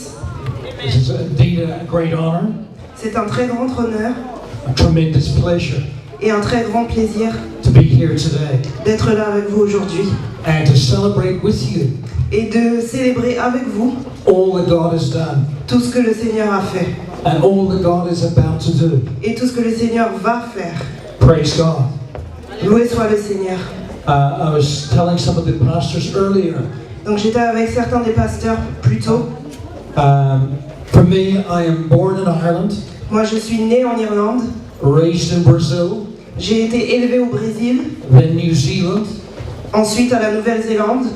service. It is indeed a great honor, C'est un très grand honneur a tremendous pleasure et un très grand plaisir to be here today d'être là avec vous aujourd'hui and to celebrate with you et de célébrer avec vous all that God has done tout ce que le Seigneur a fait and all that God is about to do. et tout ce que le Seigneur va faire. Praise God. Loué soit le Seigneur. I was telling some of the pastors earlier, Donc j'étais avec certains des pasteurs plus tôt. for me, I am born in Ireland, Moi je suis né en Irlande, raised in Brazil, j'ai été élevé au Brésil, then New Zealand, ensuite à la Nouvelle-Zélande,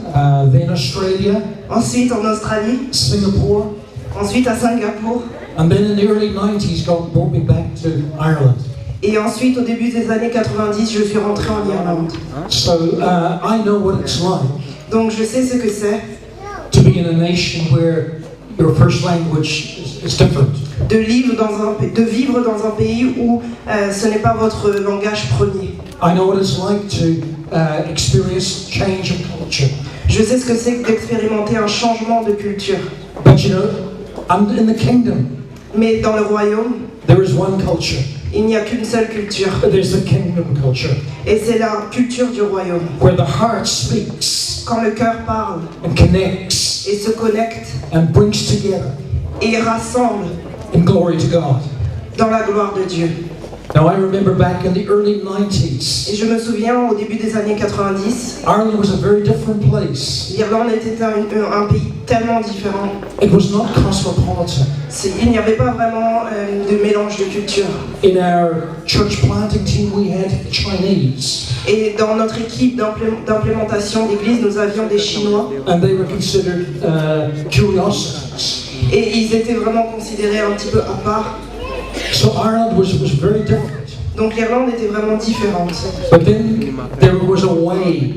then Australia, ensuite en Australie, Singapore, ensuite à Singapour and then in the early 90s God brought me back to Ireland. et ensuite au début des années 90 je suis rentré en Irlande. So I know what it's like Donc je sais ce que c'est to be in a nation where your first language is different. de vivre dans un pays où ce n'est pas votre langage premier. I know what it's like to experience change of culture. Je sais ce que c'est que d'expérimenter un changement de culture. But you know, I'm in the kingdom. Mais dans le royaume, There is one culture. il n'y a qu'une seule culture. There's the kingdom culture, Et c'est la culture du royaume. where the heart speaks Quand le cœur parle and connects et se connecte and brings together et rassemble in glory to God. dans la gloire de Dieu. Now I remember back in the early Et 90s, je me souviens au début des années 90, Ireland was a very different place. l'Irlande était un pays tellement différent. It was not cosmopolitan. Il n'y avait pas vraiment de mélange de culture. In our church planting team, we had Chinese, Et dans notre équipe d'implémentation d'église, nous avions des Chinois. and they were considered curiosities. Et ils étaient vraiment considérés un petit peu à part. So Ireland was very different. Donc l'Irlande était vraiment différente. But then there was a wave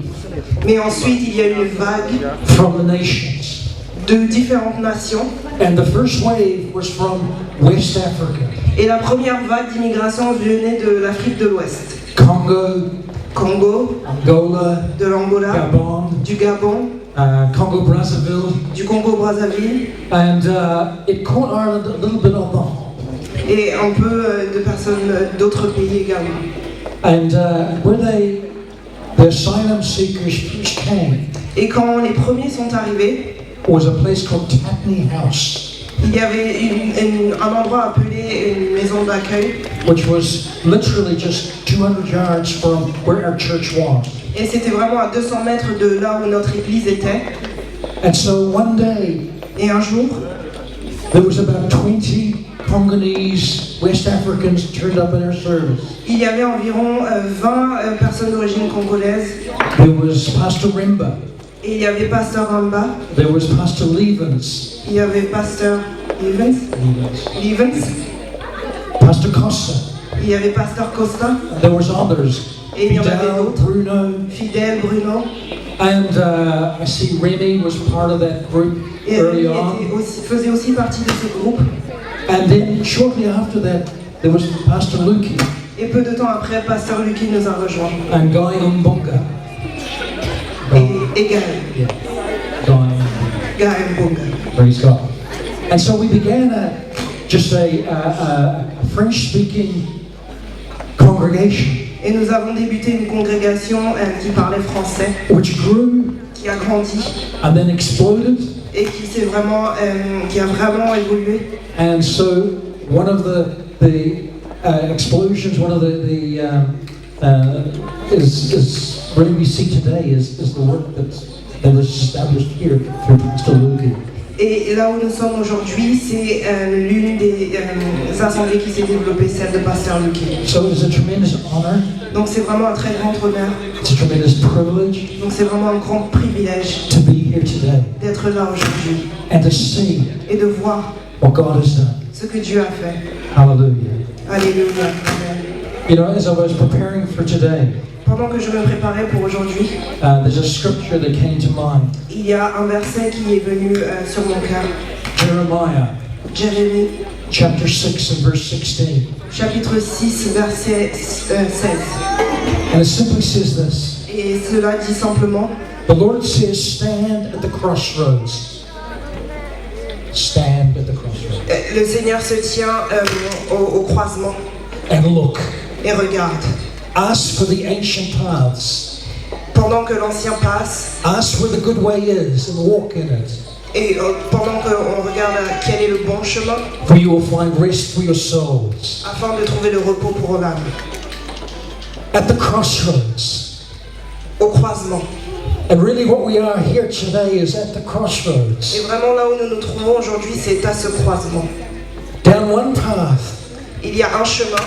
Mais ensuite, il y a eu une vague from the nations. de différentes nations. And the first wave was from West Africa, Et la première vague d'immigration venait de l'Afrique de l'Ouest. Congo, Congo, Angola, de l'Angola, Gabon, du Gabon, Congo-Brazzaville, du Congo-Brazzaville and it caught Ireland a little bit on the hop. et un peu de personnes d'autres pays également. And where the asylum seekers first came Et quand les premiers sont arrivés, was a place called Tapney House, il y avait un endroit appelé une maison d'accueil. which was literally just 200 yards from where our church was. Et c'était vraiment à 200 mètres de là où notre église était. And so one day, Et un jour, there was about 20 Congolese West Africans turned up in our service. il y avait environ 20 personnes d'origine congolaise. There was Pastor Rimba, Et il y avait Pasteur Ramba, there was Pastor Levens, il y avait Pasteur Levens, Pastor Costa, il y avait Pasteur Costa, and there was others, et il y en avait Fidel, d'autres, Bruno, Fidèle, Bruno. and I see Remy was part of that group Et early il on. faisait aussi partie de ce groupe. And then shortly after that, there was Pastor Luki Et peu de temps après, Pasteur Lucky nous a rejoints. and Guy Mbonga. Et Gaël. Yeah, Guy. Gaël Mbonga. Praise God. And so we began just a French-speaking congregation, Et nous avons débuté une congrégation qui parlait français, which grew qui a grandi and then exploded. et qui a vraiment évolué. And so one of the explosions, one of the is what we see today is the work that was established here through Pastor Luki. Et là où nous sommes aujourd'hui, c'est l'une des assemblées qui s'est développée, celle de Pasteur Lucky. So it's a tremendous honor, Donc c'est vraiment un très grand honneur, it's a tremendous privilege donc c'est vraiment un grand privilège to be here today d'être là aujourd'hui and to see et de voir what God has done. ce que Dieu a fait. Hallelujah. Alléluia. Amen. You know, as I was preparing for today, Pendant que je me préparais pour aujourd'hui, there's a scripture that came to mind. il y a un verset qui est venu sur mon cœur. Jeremiah, Jérémie, chapter 6 and verse 16. chapitre 6, verset 16. And it simply says this. Et cela dit simplement, The Lord says, stand at the crossroads. stand at the crossroads Le Seigneur se tient au croisement and look. et regarde. Ask for the ancient paths. Pendant que l'ancien passe Ask where the good way is and walk in it. et pendant qu'on regarde quel est le bon chemin, For you will find rest for your souls. afin de trouver le repos pour l'âme. At the crossroads. Au croisement. And really what we are here today is at the Et crossroads. vraiment là où nous nous trouvons aujourd'hui, c'est à ce croisement. Down one path, Il y a un chemin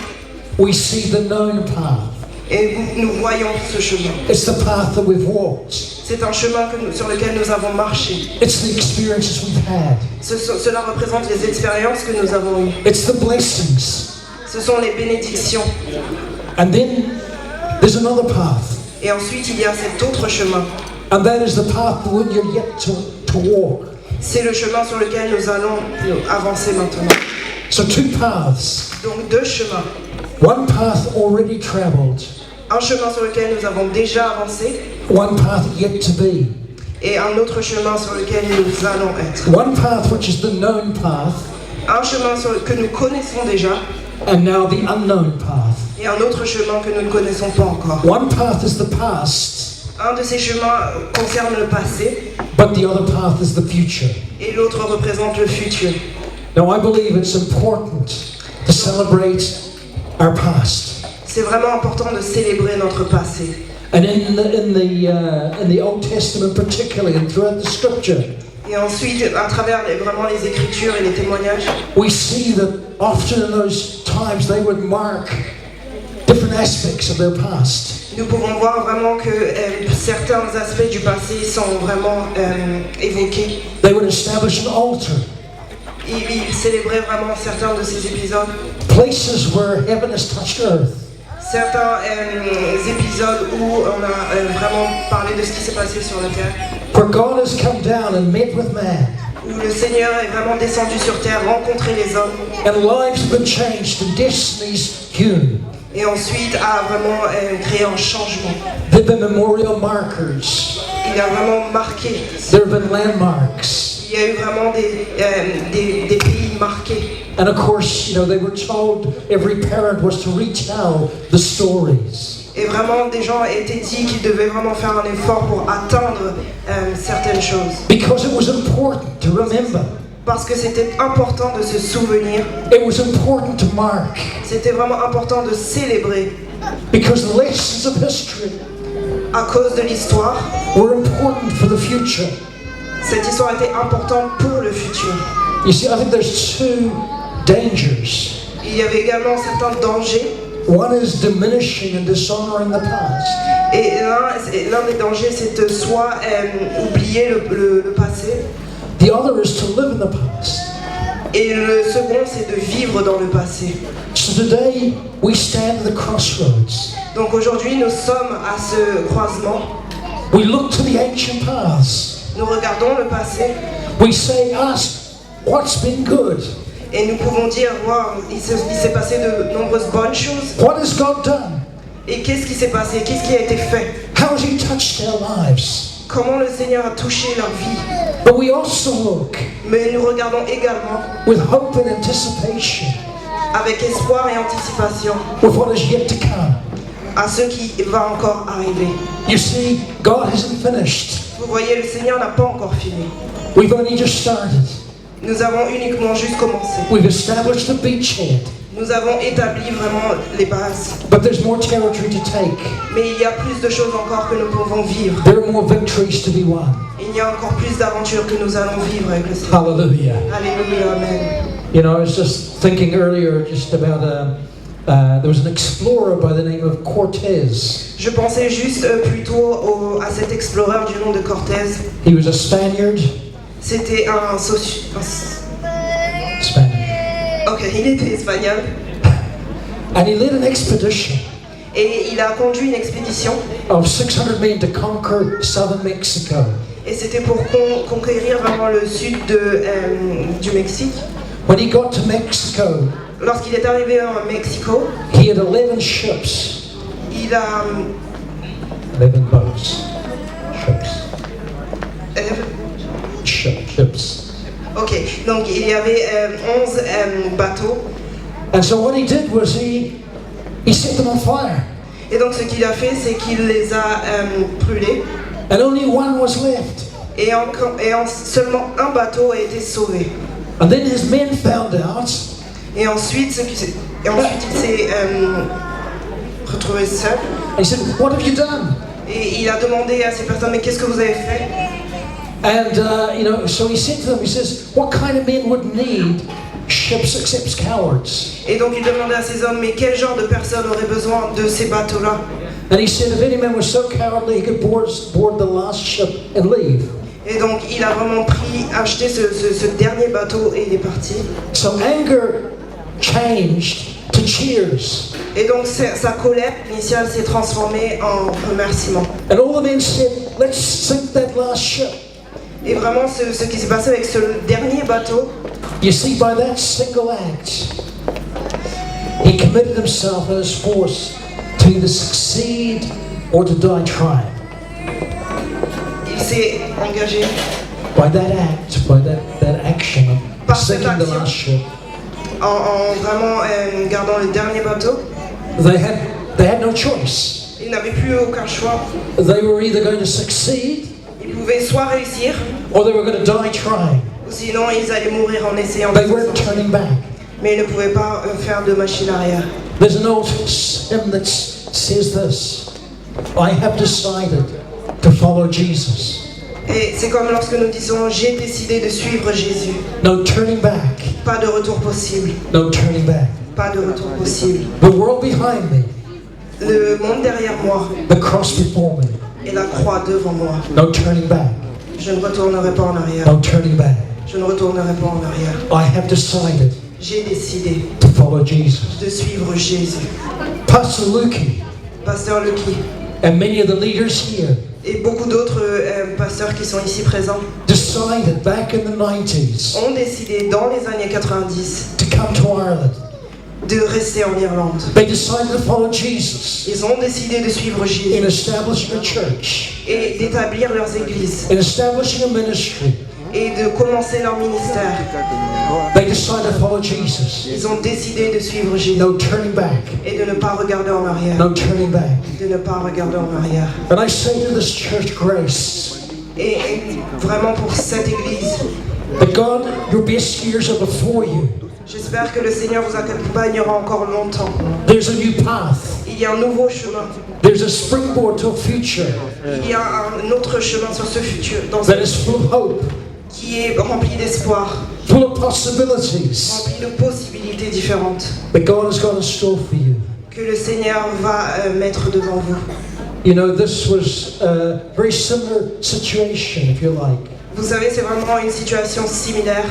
we see the known path. et nous voyons ce chemin. It's the path that we've walked. C'est un chemin sur lequel nous avons marché. It's the experiences we've had. Cela représente les expériences que nous avons eues. It's the blessings. Ce sont les bénédictions. And then there's another path. Et ensuite, il y a cet autre chemin. And that is the path that you're yet to walk. C'est le chemin sur lequel nous allons avancer maintenant. So two paths. Donc deux chemins. One path already traveled. Un chemin sur lequel nous avons déjà avancé One path yet to be. et un autre chemin sur lequel nous allons être. One path which is the known path. Un chemin que nous connaissons déjà And now the unknown path. et un autre chemin que nous ne connaissons pas encore. One path is the past, Un de ces chemins concerne le passé but the other path is the future. et l'autre représente le futur. Now I believe it's important to celebrate our past. C'est vraiment important de célébrer notre passé. And in the Old Testament particularly and throughout the scripture, Et ensuite, à travers vraiment les écritures et les témoignages, we see that often in those times they would mark different aspects of their past. nous pouvons voir vraiment que certains aspects du passé sont vraiment évoqués. They would establish an altar, Ils célébraient vraiment certains de ces épisodes, places where heaven has touched earth. certains épisodes où on a vraiment parlé de ce qui s'est passé sur la terre, Where God has come down and met with man, où le Seigneur est vraiment descendu sur terre, rencontré les hommes, and lives have been changed and destinies hewn. et ensuite a vraiment créé un changement. There have been memorial markers. Il a vraiment marqué. There have been landmarks. Il y a eu vraiment des pays marqués. And of course, they were told, every parent was to retell the stories. Et vraiment, des gens étaient dit qu'ils devaient vraiment faire un effort pour atteindre certaines choses. Because it was important to remember. Parce que c'était important de se souvenir. It was important to mark. C'était vraiment important de célébrer. Because the lessons of history À cause de l'histoire, were important for the future. cette histoire était importante pour le futur. You see, I think there's two dangers. Il y avait également certains dangers. One is diminishing and dishonoring the past. Et l'un des dangers, c'est de soit oublier le passé. The other is to live in the past. Et le second, c'est de vivre dans le passé. So today we stand at the crossroads. Donc aujourd'hui, nous sommes à ce croisement. We look to the ancient paths. Nous regardons le passé We say, ask what's been good. et nous pouvons dire, wow, il s'est passé de nombreuses bonnes choses. What has God done? Et qu'est-ce qui s'est passé? Qu'est-ce qui a été fait? How has He touched our lives? Comment le Seigneur a touché leur vie? But we also look Mais nous regardons également with hope and anticipation avec espoir et anticipation with what is yet to come. à ce qui va encore arriver. You see, God hasn't finished. Vous voyez, le Seigneur n'a pas encore fini. We've only just started. Nous avons uniquement juste commencé. We've established a beachhead, Nous avons établi vraiment les bases. but there's more territory to take. Mais il y a plus de choses encore que nous pouvons vivre. There are more victories to be won. Il y a encore plus d'aventures que nous allons vivre avec le Seigneur. Hallelujah. Alléluia, amen. I was just thinking earlier just about there was an explorer by the name of Cortez. Je pensais juste plutôt à cet explorateur du nom de Cortés. He was a Spaniard. C'était Spaniard. Ok, il était espagnol. And he led an expedition Et il a conduit une expédition. of 600 men to conquer southern Mexico. Et c'était pour conquérir vraiment le sud du Mexique. When he got to Mexico, Lorsqu'il est arrivé au Mexico, he had 11 ships, il a 11 boats, ships, euh, ships. Ok, donc il y avait 11 bateaux. And so what he did was he set them on fire. Et donc ce qu'il a fait, c'est qu'il les a brûlés. And only one was left. Seulement un bateau a été sauvé. And then his men found out. Et ensuite, il s'est retrouvé seul. He said, "What have you done?" Et il a demandé à ces personnes, mais qu'est-ce que vous avez fait? And so he said to them, he says, "What kind of men would need ships except cowards?" Et donc il demandait à ces hommes, mais quel genre de personnes auraient besoin de ces bateaux-là? And he said, if any man was so cowardly, he could board the last ship and leave. Et donc il a vraiment acheté ce dernier bateau et il est parti. So anger changed to cheers. Et donc sa colère initiale s'est transformée en remerciement. And all the men said, "Let's sink that last ship." Et vraiment ce qui s'est passé avec ce dernier bateau, You see, by that single act, he committed himself and his force to either succeed or to die trying. il s'est engagé By that act, by that action of Par cette sinking the action. last ship, en vraiment gardant le dernier bateau. they had no choice. Ils n'avaient plus aucun choix. They were either going to succeed Ils pouvaient soit réussir, or they were going to die trying. ou sinon ils allaient mourir en essayant. They weren't turning back. Mais ils ne pouvaient pas faire de machine arrière. There's an old hymn that says this: "I have decided to follow Jesus. Et c'est comme lorsque nous disons, j'ai décidé de suivre Jésus. No turning back. Pas de retour possible. No turning back. Pas de retour possible. The world behind me, Le monde derrière moi the cross before me. et la croix devant moi. No turning back. Je ne retournerai pas en arrière. No turning back. Je ne retournerai pas en arrière. I have decided J'ai décidé to follow Jesus." de suivre Jésus. Pastor Lukey Pasteur Lucky and many of the leaders here et beaucoup d'autres pasteurs qui sont ici présents decided back in the 90s ont décidé dans les années 90 to come to Ireland. de rester en Irlande. They decided to follow Jesus Ils ont décidé de suivre in Jésus establishing a church, et d'établir leurs églises in establishing a ministry. et de commencer leur ministère. They decided to follow Jesus. Ils ont décidé de suivre Jésus No turning back. et de ne pas regarder en arrière. No turning back. De ne pas regarder en arrière. And I say to this church, Grace, Et vraiment pour cette église, that God, your best years are before you. j'espère que le Seigneur vous accompagnera encore longtemps. There's a new path. Il y a un nouveau chemin. There's a springboard to a future Il y a un autre chemin sur ce futur, that is full of hope, qui est rempli d'espoir, full of possibilities rempli de possibilités différentes that God has got in store for you. que le Seigneur va mettre devant vous. You know, this was a very similar situation, if you like, Vous savez, c'est vraiment une situation similaire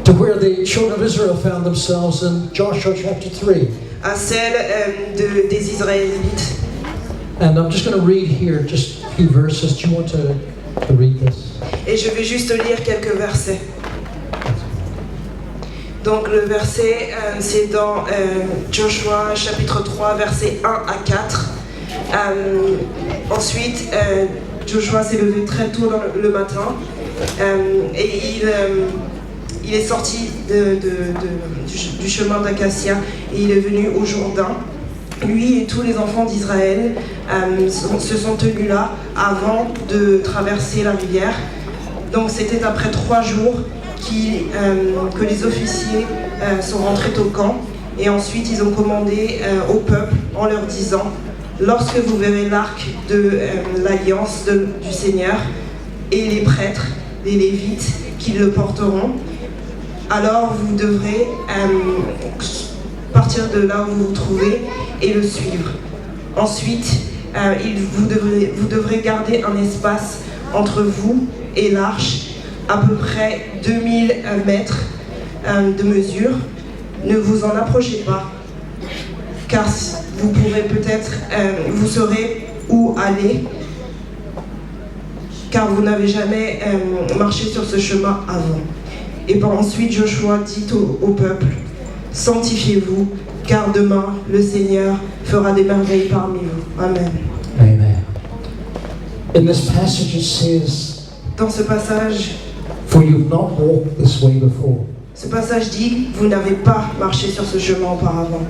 to where the children of Israel found themselves in Joshua chapter 3. à celle des Israélites. And I'm just going to read here just a few verses. Do you want to read this? Et je vais juste lire quelques versets. Donc le verset, c'est dans Joshua chapitre 3, versets 1 à 4. Ensuite, Joshua s'est levé très tôt le matin et il est sorti du chemin d'Acacia et il est venu au Jourdain. Lui et tous les enfants d'Israël se sont tenus là avant de traverser la rivière. Donc c'était après 3 jours que les officiers sont rentrés au camp et ensuite ils ont commandé au peuple en leur disant: lorsque vous verrez l'arc de l'alliance du Seigneur et les prêtres, les Lévites qui le porteront, alors vous devrez partir de là où vous vous trouvez et le suivre. Ensuite, vous devrez garder un espace entre vous et l'arche, à peu près 2000 mètres de mesure. Ne vous en approchez pas, car vous pourrez peut-être, vous saurez où aller, car vous n'avez jamais marché sur ce chemin avant. Et par ensuite, Joshua dit au peuple: sanctifiez-vous, car demain, le Seigneur fera des merveilles parmi vous. Amen. Amen. In this passage it says, Dans ce passage, for you've not walked this way before. Ce passage dit, vous n'avez pas marché sur ce chemin auparavant.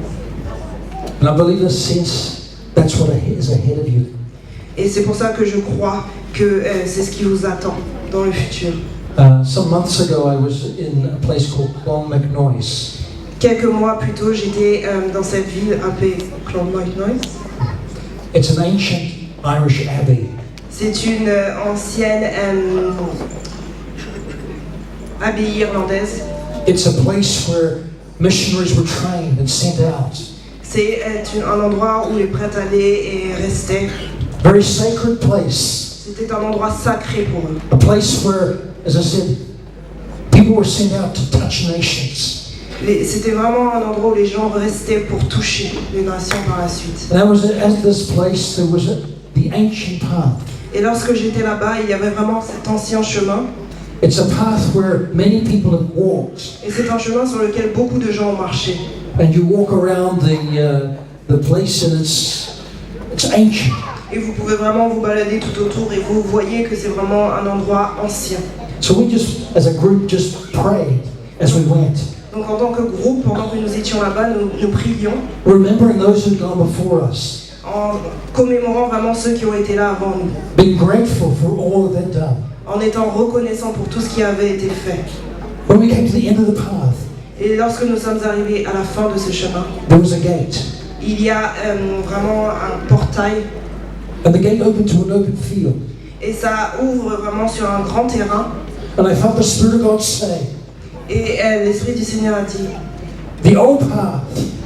And I believe in a sense that's what is ahead of you. Et c'est pour ça que je crois que c'est ce qui vous attend dans le futur. Some months ago, I was in a place called Clonmacnoise. Quelques mois plus tôt, j'étais dans cette ville appelée Clonmacnoise. It's an ancient Irish abbey. C'est une ancienne abbaye irlandaise. It's a place where missionaries were trained and sent out. C'est un endroit où les prêtres allaient et restaient. Very sacred place. C'était un endroit sacré pour eux. A place where, as I said, people were sent out to touch nations. C'était vraiment un endroit où les gens restaient pour toucher les nations par la suite. And at this place there was the ancient path. Et lorsque j'étais là-bas, il y avait vraiment cet ancien chemin. It's a path where many people have walked. Et c'est un chemin sur lequel beaucoup de gens ont marché. And you walk around the place and it's ancient. Et vous pouvez vraiment vous balader tout autour et vous voyez que c'est vraiment un endroit ancien. So we just, as a group, just prayed as we went. Donc en tant que groupe, pendant que nous étions là-bas, nous prions Remembering those who've gone before us. en commémorant vraiment ceux qui ont été là avant nous. Being grateful for all that they've done. En étant reconnaissants pour tout ce qui avait été fait. When we came to the end of the path, Et lorsque nous sommes arrivés à la fin de ce chemin, there was a gate. il y a vraiment un portail And the gate opened to an open field. et ça ouvre vraiment sur un grand terrain. And I felt the Spirit of God say, Et l'Esprit du Seigneur a dit, the old path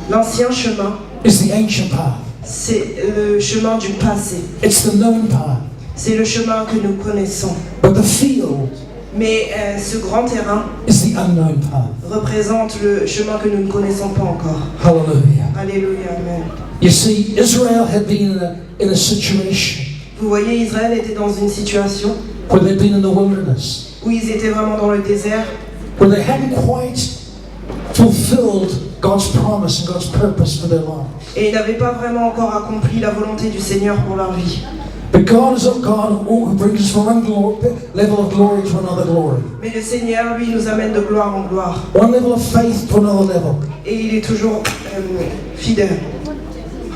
l'ancien chemin, is the ancient path. c'est le chemin du passé. It's the known path. C'est le chemin que nous connaissons. But the field Mais ce grand terrain is the unknown path. représente le chemin que nous ne connaissons pas encore. Hallelujah. Alléluia, amen. You see, Israel had been in a situation Vous voyez, Israël était dans une situation where they'd been in the wilderness, où ils étaient vraiment dans le désert, where they hadn't quite fulfilled God's promise and God's purpose for their life. et ils n'avaient pas vraiment encore accompli la volonté du Seigneur pour leur vie. But God is a God who brings us from one level of glory to another glory. Mais le Seigneur, lui, nous amène de gloire en gloire. One level of faith to another level. Et il est toujours fidèle.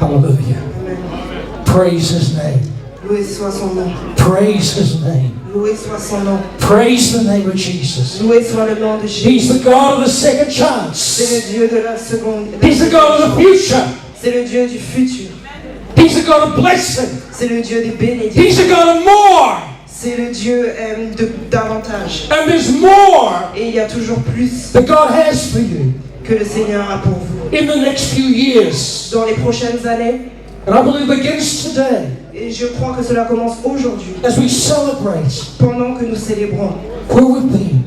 Hallelujah. Amen. Praise His name. Loué soit son nom. Praise His name. Loué soit son nom. Praise the name of Jesus. Loué soit le nom de He's Jésus. the God of the second C'est chance. le Dieu de la seconde. He's the God of the future. C'est le Dieu du futur. He's the God of blessing. C'est le Dieu des bénédictions. He's the God of more. C'est le Dieu de davantage. And there's more Et il y a toujours plus that God has for you que le Seigneur a pour vous. in the next few years. Dans les prochaines années, And I believe begins today et je crois que cela commence aujourd'hui, as we celebrate pendant que nous célébrons, where we've been.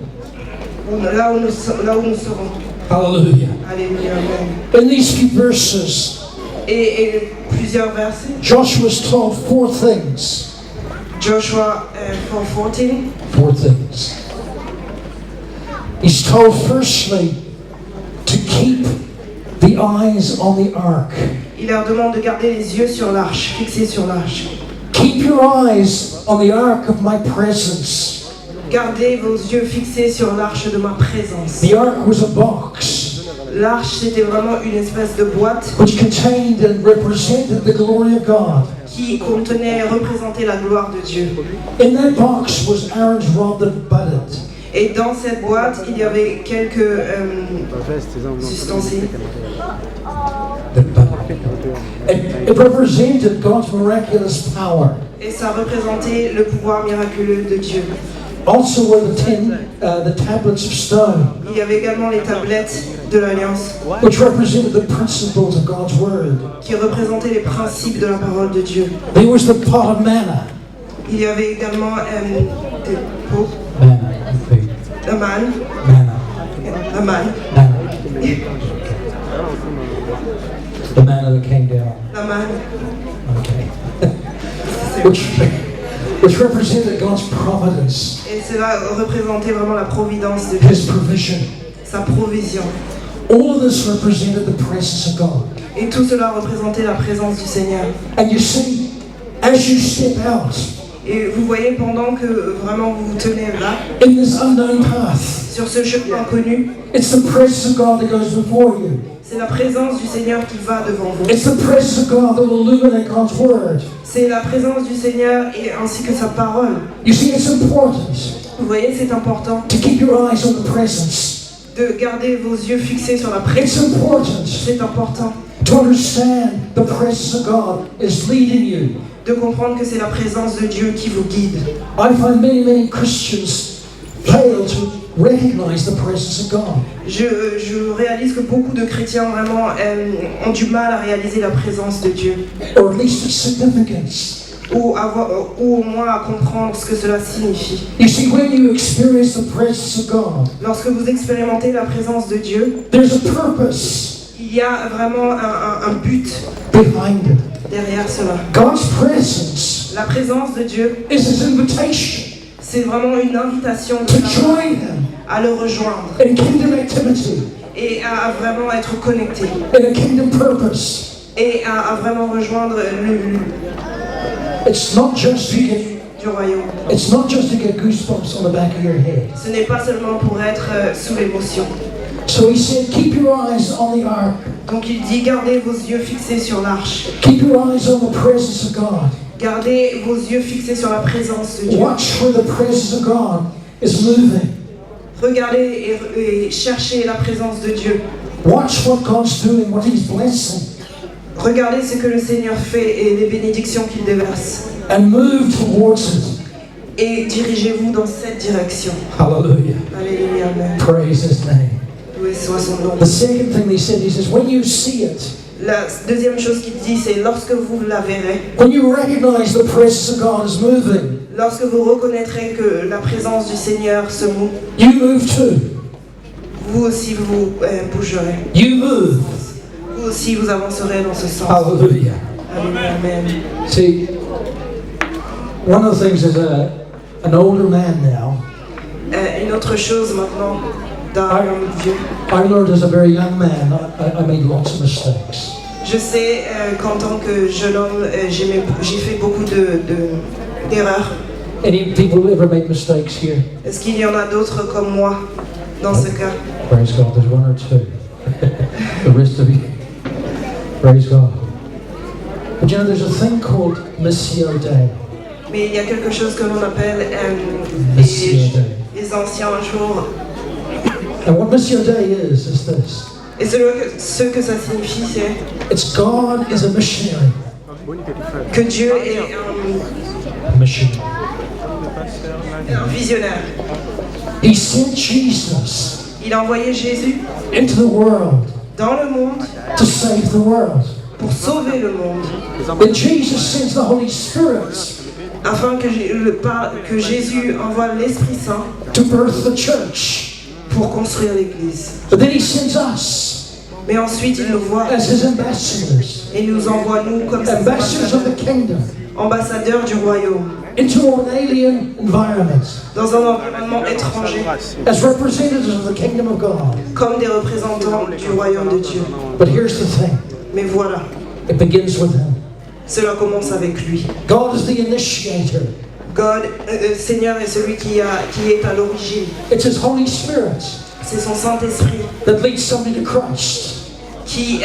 là où nous serons. Hallelujah. Alléluia, amen. In these few verses, Et plusieurs versets. Joshua's told four things. Joshua 4:14. Four things. He's told firstly to keep the eyes on the ark. Il leur demande de garder les yeux sur l'arche, fixés sur l'arche. Keep your eyes on the ark of my presence. Gardez vos yeux fixés sur l'arche de ma présence. The ark was a box L'arche, c'était vraiment une espèce de boîte which contained and represented the glory of God. qui contenait et représentait la gloire de Dieu. In that box was Aaron's rod that budded. Et dans cette boîte, il y avait quelques ustensiles. It represented God's miraculous power. Et ça représentait le pouvoir miraculeux de Dieu. Also were the tablets of stone, Il y avait également les tablettes de l'Alliance which represented the principles of God's word. qui représentaient les principes de la parole de Dieu. There was the pot of manna. Il y avait également des pots, Manna. la manne, Manna. la manne, Manna. The manna that came down. la manne, Okay. which represented God's providence, et cela représentait vraiment la providence de Dieu, His provision. sa provision. All of this represented the presence of God. Et tout cela représentait la présence du Seigneur. And you see, as you step out, Et vous voyez, pendant que vraiment vous vous tenez là, in this unknown path, sur ce chemin inconnu, it's the presence of God that goes before you. c'est la présence du Seigneur qui va devant vous. It's the presence of God that will illuminate God's word. C'est la présence du Seigneur et ainsi que sa parole. You see, it's important Vous voyez, c'est important to keep your eyes on the presence. de garder vos yeux fixés sur la It's présence. important C'est important to understand the presence of God is leading you. de comprendre que c'est la présence de Dieu qui vous guide. I find many Christians fail to recognize the presence of God. Je réalise que beaucoup de chrétiens vraiment ont du mal à réaliser la présence de Dieu. Or at least its significance. Ou au moins à comprendre ce que cela signifie. You see, when you experience the presence of God, Lorsque vous expérimentez la présence de Dieu, there's a purpose il y a vraiment un but behind it. derrière cela. God's presence La présence de Dieu, is His invitation c'est vraiment une invitation to join Him à le rejoindre in kingdom activity, et à vraiment être connecté in a kingdom purpose. et à vraiment rejoindre It's not just to get, du royaume. it's not just to get goosebumps on the back of your head. Ce n'est pas seulement pour être sous l'émotion. So He said, keep your eyes on the ark. Donc il dit, gardez vos yeux fixés sur l'arche. Keep your eyes on the presence of God. Gardez vos yeux fixés sur la présence de Dieu. Watch where the presence of God is moving. Regardez et cherchez la présence de Dieu. Watch what God's doing, what He's blessing. Regardez ce que le Seigneur fait et les bénédictions qu'il déverse. And move towards it. Et dirigez-vous dans cette direction. Hallelujah. Alléluia, amen. Praise His name. Loué soit son nom. The second thing He says, when you see it, La deuxième chose qu'il dit, c'est lorsque vous la verrez, when you recognize the presence of God is moving, lorsque vous reconnaîtrez que la présence du Seigneur se moue, you move too. vous aussi vous bougerez. You move. Vous aussi vous avancerez dans ce sens. Hallelujah. Alléluia, amen. See, one of the things as an older man now, Une autre chose maintenant, d'un homme vieux. I learned as a very young man, I made lots of mistakes. Je sais qu'en tant que jeune homme, j'ai fait beaucoup d'erreurs. Any people who ever made mistakes here? Est-ce qu'il y en a d'autres comme moi dans ce cas? Praise God, there's one or two. The rest of you. Praise God. But you know, there's a thing called Missio Dei. Mais il y a quelque chose que l'on appelle Missio Dei. les anciens jours. And what Missio Dei is this. Et ce que ça signifie, c'est It's God is a missionary. que Dieu est Missionary. un visionnaire. He sent Jesus Il a envoyé Jésus into the world dans le monde to save the world. pour sauver le monde, Then Jesus sends the Holy Spirit afin que Jésus envoie l'Esprit Saint to birth the church. pour construire l'Église. But then He sends us Mais ensuite, il nous voit as His ambassadors, et nous envoie, nous, comme ses ambassadors of the kingdom, ambassadeurs du royaume, into an alien environment, dans un environnement étranger, as representatives of the kingdom of God. comme des représentants du royaume de Dieu. But here's the thing, Mais voilà, it begins with Him. cela commence avec lui. God is the initiator. Seigneur est celui qui est à l'origine. It's His Holy Spirit C'est son Saint-Esprit that leads somebody to Christ. qui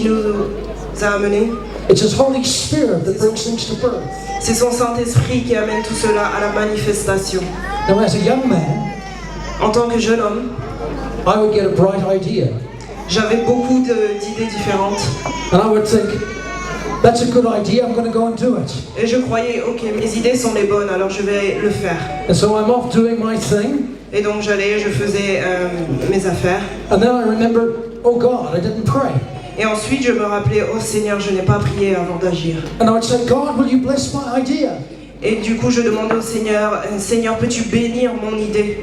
nous a amenés. It's His Holy Spirit that brings things to birth. C'est son Saint-Esprit qui amène tout cela à la manifestation. Now, as a young man, En tant que jeune homme, I would get a bright idea, j'avais beaucoup d'idées différentes. and I would think, that's a good idea, I'm going to go and do it. Et je croyais, ok, mes idées sont les bonnes, alors je vais le faire. And so I'm off doing my thing, Et donc je faisais mes affaires. and then I remembered, oh God, I didn't pray. Et ensuite je me rappelais, oh Seigneur, je n'ai pas prié avant d'agir. And I would say, God, will you bless my idea? Et du coup je demandais au Seigneur, Seigneur, peux-tu bénir mon idée?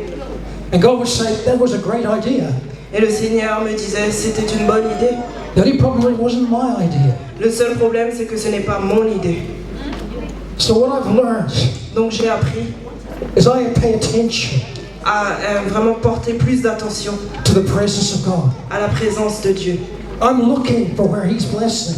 And God would say, that was a great idea. Et le Seigneur me disait, c'était une bonne idée. The only problem was it wasn't my idea. Le seul problème, c'est que ce n'est pas mon idée. So what I've learned Donc j'ai appris is I pay attention à vraiment porter plus d'attention to the presence of God. à la présence de Dieu. I'm looking for where He's blessing.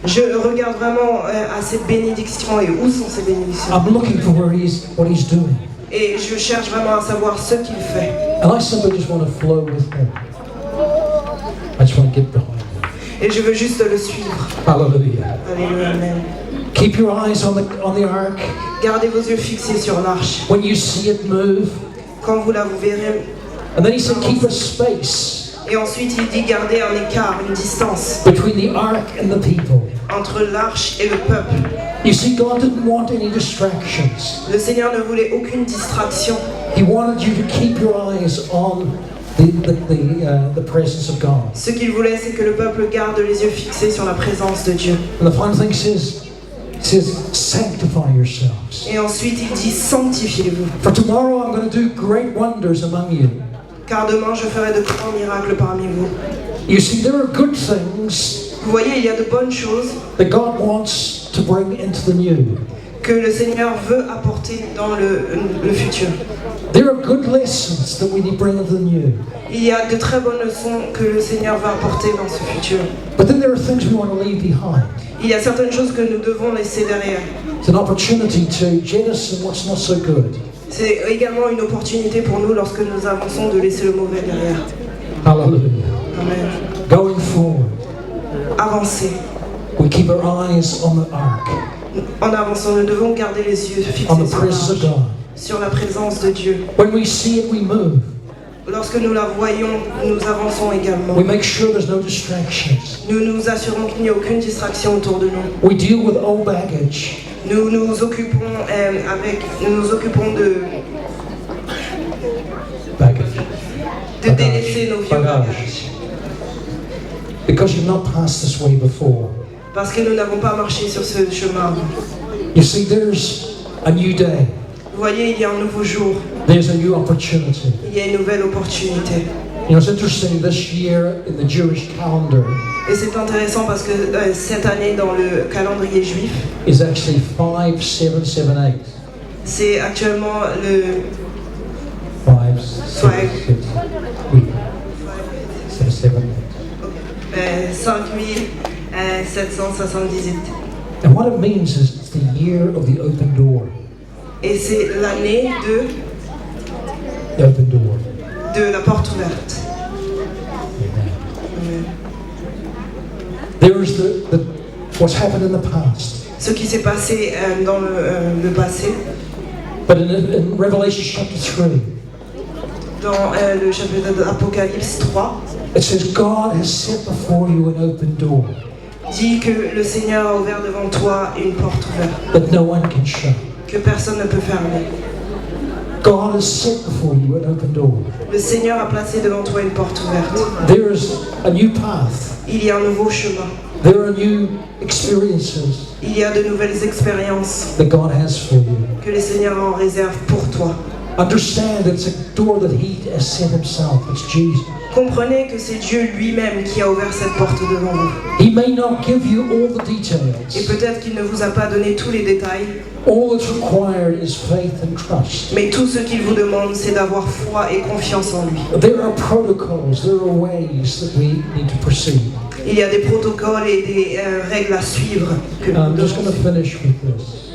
Je regarde vraiment à ces bénédictions et où sont ces bénédictions. I'm looking for what he's doing. Et je cherche vraiment à savoir ce qu'il fait. And I simply just want to flow with him. I just want to get behind him. Et je veux juste le suivre. Hallelujah. Alléluia, amen. Keep your eyes on the ark. Gardez vos yeux fixés sur l'arche. When you see it move. Quand vous verrez. And then he said, keep a space. Et ensuite, il dit garder un écart, une distance between the ark and the people. Entre l'arche et le peuple. You see, God didn't want any distractions. Le Seigneur ne voulait aucune distraction. He wanted you to keep your eyes on the presence of God. Ce qu'il voulait, c'est que le peuple garde les yeux fixés sur la présence de Dieu. And the final thing says, sanctify yourselves. Et ensuite, il dit sanctifiez-vous. For tomorrow I'm going to do great wonders among you. Car demain, je ferai de grands miracles parmi vous. You see, there are good things. Vous voyez, il y a de bonnes choses that God wants to bring into the new. Que le Seigneur veut apporter dans le futur. There are good lessons that we need to bring into the new. Il y a de très bonnes leçons que le Seigneur va apporter dans ce futur. But then there are things we want to leave behind. Il y a certaines choses que nous devons laisser derrière. It's an opportunity to jettison what's not so good. C'est également une opportunité pour nous lorsque nous avançons de laisser le mauvais derrière. Hallelujah. Amen. Going forward. Avancer. We keep our eyes on the ark. En avançant, nous devons garder les yeux fixés sur la présence de Dieu. When we see it, we move. Lorsque nous la voyons, nous avançons également. We make sure there's no distractions. Nous nous assurons qu'il n'y a aucune distraction autour de nous. We deal with old baggage. Nous nous occupons de délaisser nos vieux bagages. Because you've not passed this way before. Parce que nous n'avons pas marché sur ce chemin. You see, there's a new day. Vous voyez, il y a un nouveau jour. There's a new opportunity. Il y a une nouvelle opportunité. You know, it's interesting this year in the Jewish calendar. Et c'est intéressant parce que cette année dans le calendrier juif, is actually 5778. C'est actuellement le 5778. 5778. And what it means is it's the year of the open door. Et c'est l'année The open door. de la porte ouverte. Amen. There's what's happened in the past. Ce qui s'est passé dans le passé. But in Revelation chapter 3, dans le chapitre d'Apocalypse 3, it says God has set before you an open door. Dit que le Seigneur a ouvert devant toi une porte ouverte. That no one can shut. Que personne ne peut fermer. God has set before you an open door. Le Seigneur a placé devant toi une porte ouverte. There is a new path. Il y a un nouveau chemin. There are new experiences. Il y a de nouvelles expériences that God has for you. Que le Seigneur en réserve pour toi. Understand that it's a door that He has set Himself. It's Jesus. Comprenez que c'est Dieu lui-même qui a ouvert cette porte devant vous. He may not give you all the details. Et peut-être qu'il ne vous a pas donné tous les détails. All that's required is faith and trust. Mais tout ce qu'il vous demande, c'est d'avoir foi et confiance en lui. There are protocols, there are ways that we need to proceed. Il y a des protocoles et des règles à suivre. I'm just going to finish with this.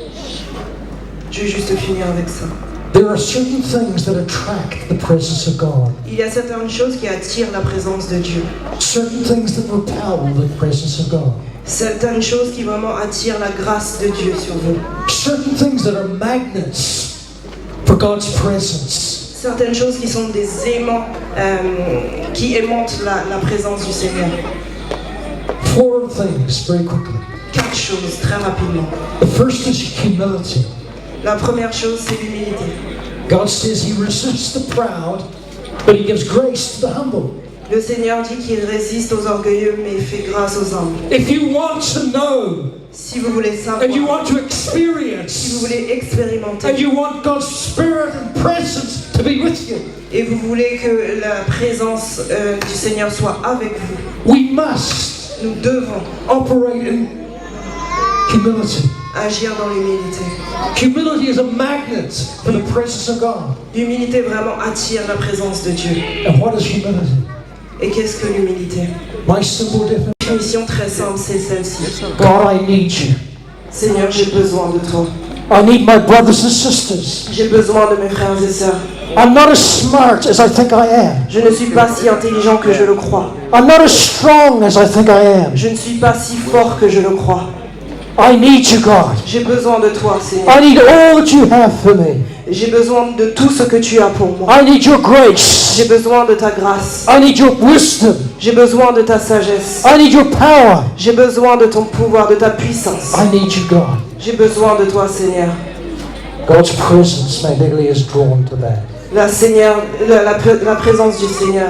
Je vais juste finir avec ça. There are certain things that attract the presence of God. Il y a certaines choses qui attirent la présence de Dieu. Certain things that repel the presence of God. Certaines choses qui vraiment attirent la grâce de Dieu sur vous. Certain things that are magnets for God's presence. Certaines choses qui sont des aimants qui aimantent la présence du Seigneur. 4 things very quickly. 4 choses très rapidement. The first is humility. La première chose, c'est l'humilité. God says He resists the proud, but He gives grace to the humble. Le Seigneur dit qu'il résiste aux orgueilleux, mais il fait grâce aux humbles. If you want to know, si vous voulez savoir, and you want to experience, si vous voulez expérimenter, and you want God's Spirit and presence to be with you, et vous voulez que la présence du Seigneur soit avec vous, nous devons operate in humility. Agir dans l'humilité. Humility is a magnet for the presence of God. L'humilité vraiment attire la présence de Dieu. And what is humility? Et qu'est-ce que l'humilité? My simple definition définition très simple, c'est celle-ci. God, I need you. Seigneur, j'ai besoin de toi. I need my brothers and sisters. J'ai besoin de mes frères et sœurs. I'm not as smart as I think I am. Je ne suis pas si intelligent que je le crois. I'm not as strong as I think I am. Je ne suis pas si fort que je le crois. I need you, God. J'ai besoin de toi, Seigneur. I need all that you have for me. J'ai besoin de tout ce que tu as pour moi. I need your grace. J'ai besoin de ta grâce. I need your wisdom. J'ai besoin de ta sagesse. I need your power. J'ai besoin de ton pouvoir, de ta puissance. I need you, God. J'ai besoin de toi, Seigneur. God's presence magically is drawn to that. La présence du Seigneur.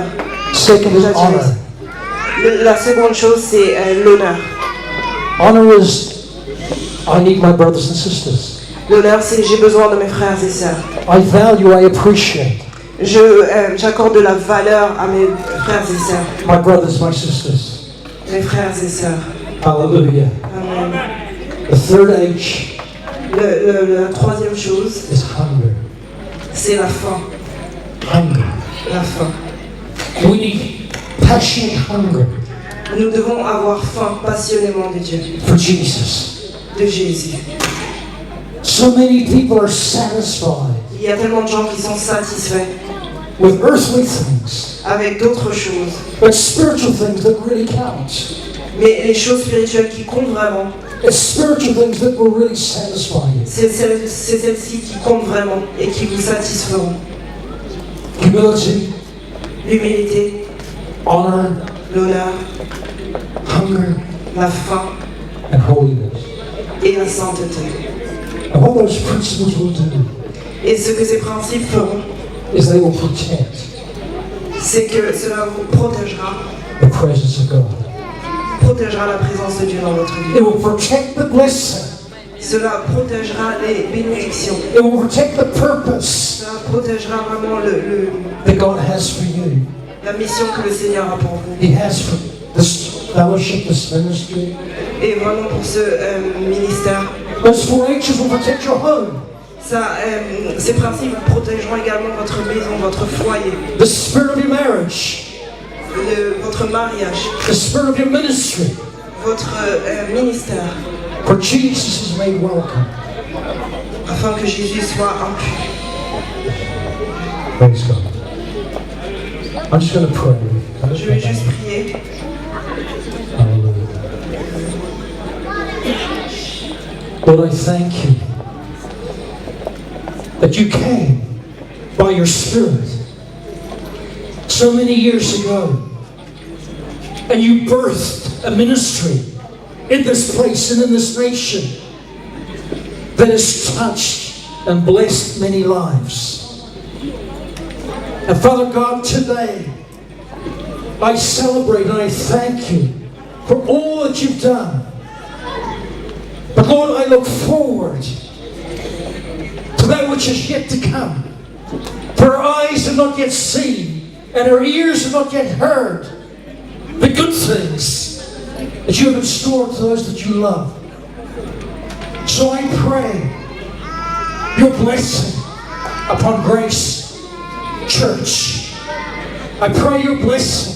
Second is honor. La seconde chose, c'est l'honneur. Honor is, I need my brothers and sisters. L'honneur, c'est j'ai besoin de mes frères et sœurs. I value, I appreciate J'accorde de la valeur à mes frères et sœurs. my brothers, my sisters. Mes frères et sœurs. Hallelujah. Amen. The third H La troisième chose, is hunger. c'est la faim. Hunger. La faim. We need passionate hunger Nous devons avoir faim passionnément de Dieu, for Jesus. de Jésus. So many people are satisfied Il y a tellement de gens qui sont satisfaits with earthly things, avec d'autres choses. but spiritual things that really count. Mais les choses spirituelles qui comptent vraiment, It's spiritual things that will really satisfy you. c'est celles-ci qui comptent vraiment et qui vous satisferont. Humility, L'humilité, honor, l'honneur, hunger, la faim and holiness. et la sainteté. And what those principles will do Et ce que ces principes feront, is they will protect c'est que cela vous protégera the presence of God. La présence de Dieu dans votre vie. It will protect the blessing. Cela protégera les bénédictions. It will protect the purpose Cela protégera vraiment that God has for you. la mission que le Seigneur a pour vous. He has for this fellowship, this ministry. Et vraiment pour ce ministère. Those 4 H's will protect your home. Ces principes protégeront également votre maison, votre foyer, The spirit of your marriage. votre mariage, The spirit of your ministry. votre ministère, For Jesus is made welcome. afin que Jésus soit inclus. Praise God. I'm just going to pray. Je vais juste prier. Hallelujah. Lord, I thank you that you came by your Spirit so many years ago and you birthed a ministry in this place and in this nation that has touched and blessed many lives. And Father God, today I celebrate and I thank you for all that you've done. But Lord, I look forward to that which is yet to come. For our eyes have not yet seen, and our ears have not yet heard the good things that you have in store to those that you love. So I pray your blessing upon Grace Church. I pray your blessing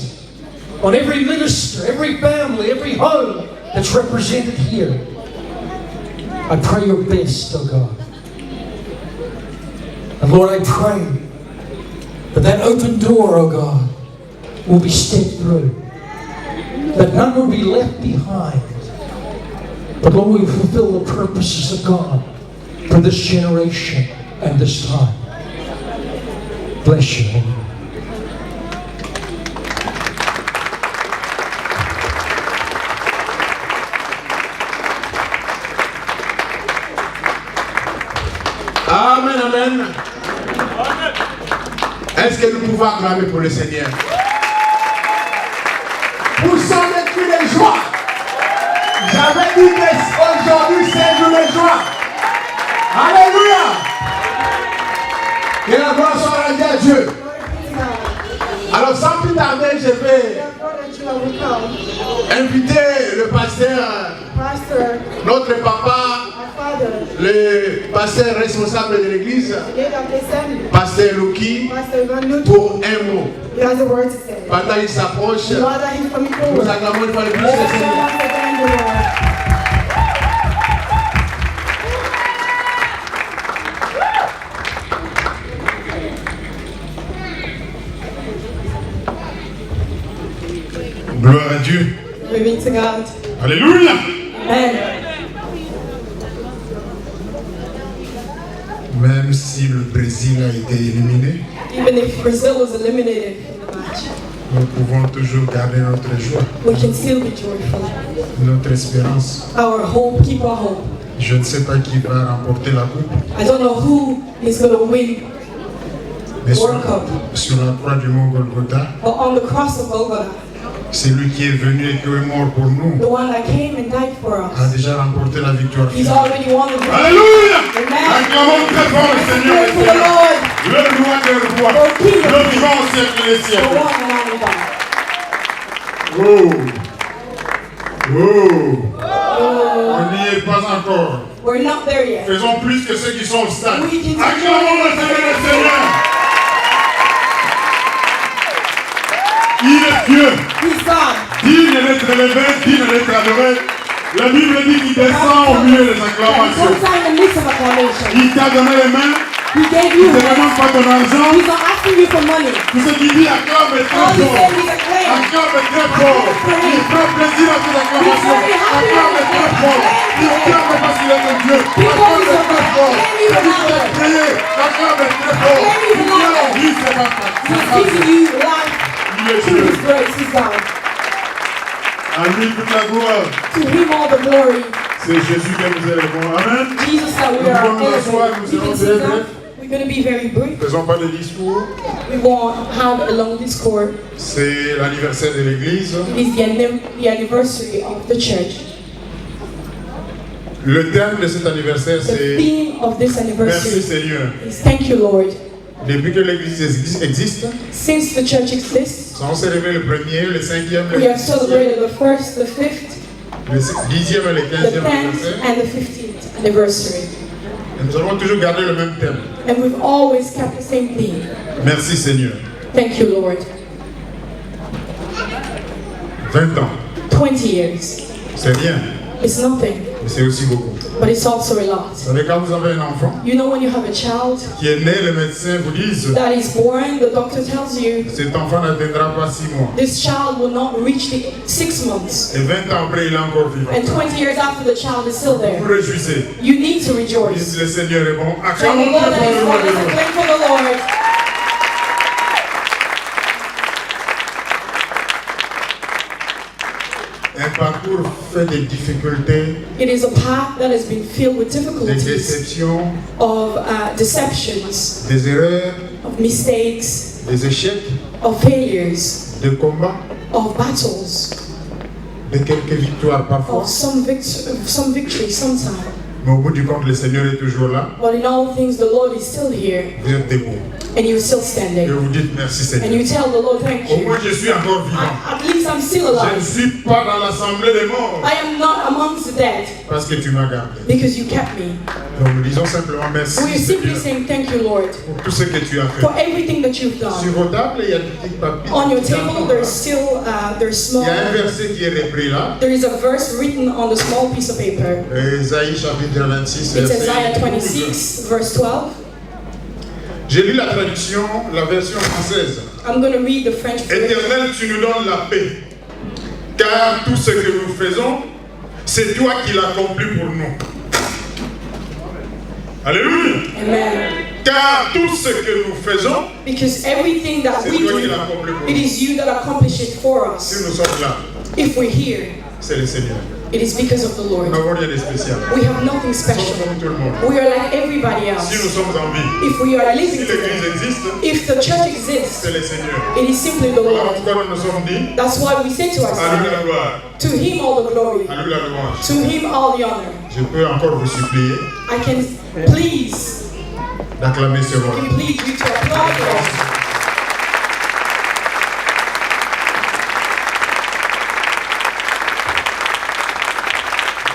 on every minister, every family, every home that's represented here. I pray your best, oh God. And Lord, I pray that open door, oh God, will be stepped through. That none will be left behind. But Lord, we will fulfill the purposes of God for this generation and this time. Bless you. Amen, amen. Est-ce que nous pouvons acclamer pour le Seigneur? Pour son cri de joie. J'avais dit qu'aujourd'hui c'est un jour de joie. Alléluia. Que la gloire soit rendue à Dieu. Alors sans plus tarder, je vais inviter le pasteur, notre papa, le pasteur responsable de l'église, Leder of the assembly, pasteur Luki, Pastor Van Lut, pour un mot. he has a word to say. Pendant qu'il s'approche, While that he's coming nous forward, acclamons une fois de plus le let's go Seigneur. once again the Lord. Gloire à Dieu. Glory be to God. Alléluia. Amen. Même si le Brésil a été éliminé, Even if Brazil was eliminated in the match, nous pouvons toujours garder notre joie, we can still be joyful. notre espérance. Our hope, keep our hope. Je ne sais pas qui va remporter la coupe, I don't know who is going to win, mais sur, World Cup. sur la croix du mont Golgotha, but on the cross of Golgotha, c'est lui qui est venu et qui est mort pour nous, the one that came and died for a us, déjà remporté la victoire he's finale. already won the victory. Alléluia. Amen. Acclamons très fort le Seigneur Pray des for the Seigneurs, Lord, le roi des rois, le vivant au siècle des the siècles. one and only God. Oh. Oh. On n'y est pas encore. We're not there yet. Faisons plus que ceux qui sont au stade. We can do Acclamons le Seigneur des Seigneurs. Il est Dieu, He's God. digne d'être élevé, digne d'être adoré. La Bible dit qu'il descend au milieu des That he acclamations. comes out in the midst of acclamation. Il t'a donné les mains, He gave il you ne te demande pas ton argent. He's not asking you for money. Tout ce qu'il dit acclame est très All he fort. said is acclaim. Acclame est très fort. Il prend plaisir à tes acclamations. Acclame est très fort. Il acclame parce qu'il est ton Dieu. Acclame est très fort. Il a prié. Acclame est très fort. Il a la vie, c'est ma He's giving you life Il est through Dieu. His grace. He's God. À lui toute la gloire. To Him all the glory. C'est Jésus que nous élevons. Amen. Jesus that we Nous are pouvons nous asseoir, elevated. nous You serons can très sit down. brefs. We're going to be very brief. Faisons pas de discours. We won't have a long discourse. C'est l'anniversaire de l'église. It is the anniversary of the church. Le thème de cet anniversaire, The c'est theme of this Merci anniversary Seigneur. is Thank you, Lord. Depuis que l'église existe, Since the church exists, on célèbre le premier, le cinquième, we le have celebrated the first, the fifth, dixième et le the 15e 10th, anniversaire. and the 15th anniversary. Et nous avons toujours gardé le même thème. And we've always kept the same theme. Merci Seigneur. Thank you, Lord. 20 ans, 20 years. c'est rien, It's nothing, mais c'est aussi beaucoup. but it's also a lot. Vous savez, quand vous avez un enfant You know, when you have a child qui est né, les médecins vous disent that is born, the doctor tells you cet enfant n'atteindra pas 6 mois. this child will not reach the 6 months. Et 20 ans après, il est encore vivant. And 20 years after, the child is still Vous there. vous réjouissez. You need to Dites, rejoice. le Seigneur est bon. Thank the Acclamons Lord très that fort is le nom one. de Let's Dieu. acclaim for the Lord. Un parcours fait de difficultés, It is a path that has been filled with des difficulties, déceptions, of deceptions, des erreurs, of mistakes, des échecs, of failures, des combats, of battles, de quelques victoires parfois. of some victory sometimes. Mais au bout du compte, le Seigneur est toujours là. But in all things, the Lord is still here, Vous êtes debout. and you're still Et standing. vous dites merci And Seigneur. you tell the Lord, thank Au you. moins je suis encore vivant. At least I'm still Je ne alive. suis pas dans l'assemblée des morts. I am not amongst the dead Parce que tu m'as gardé. because you kept me. Donc nous disons simplement merci We're simply Seigneur saying thank you, Lord, pour tout ce que tu as fait. for everything that you've Sur done. vos tables, il y a des petits papiers. On your des petits table, cartons, there's là. still there's small. Il y a un verset qui est repris là. There is a verse written on the small piece of paper. Ésaïe chapitre 26, It's verset Isaiah 12. 26, verse 12. J'ai lu la traduction, la version française. I'm going to read the French version. Éternel, tu nous donnes la paix. Car tout ce que nous faisons, c'est toi qui l'accomplis pour nous. Alléluia. Amen. Car tout ce que nous faisons, Because everything that c'est we toi qui do, l'accomplis pour it nous. is you that accomplish it for Si us. nous sommes là, If we're here, c'est le Seigneur. it is because of the Nous Lord. n'avons rien de spécial. We have nothing Nous sommes special. comme tout le monde. We are like everybody Si nous else. sommes en vie, If we are si living l'église today, existe, if the church exists, c'est le Seigneur. it is simply the Alors Lord. pourquoi nous nous sommes dit, That's why we say to à lui la ourselves, gloire, to Him all the glory, à lui la louange. to Him all the honor. Je peux encore vous supplier I can please, d'acclamer ce roi. we plead you to applaud for us.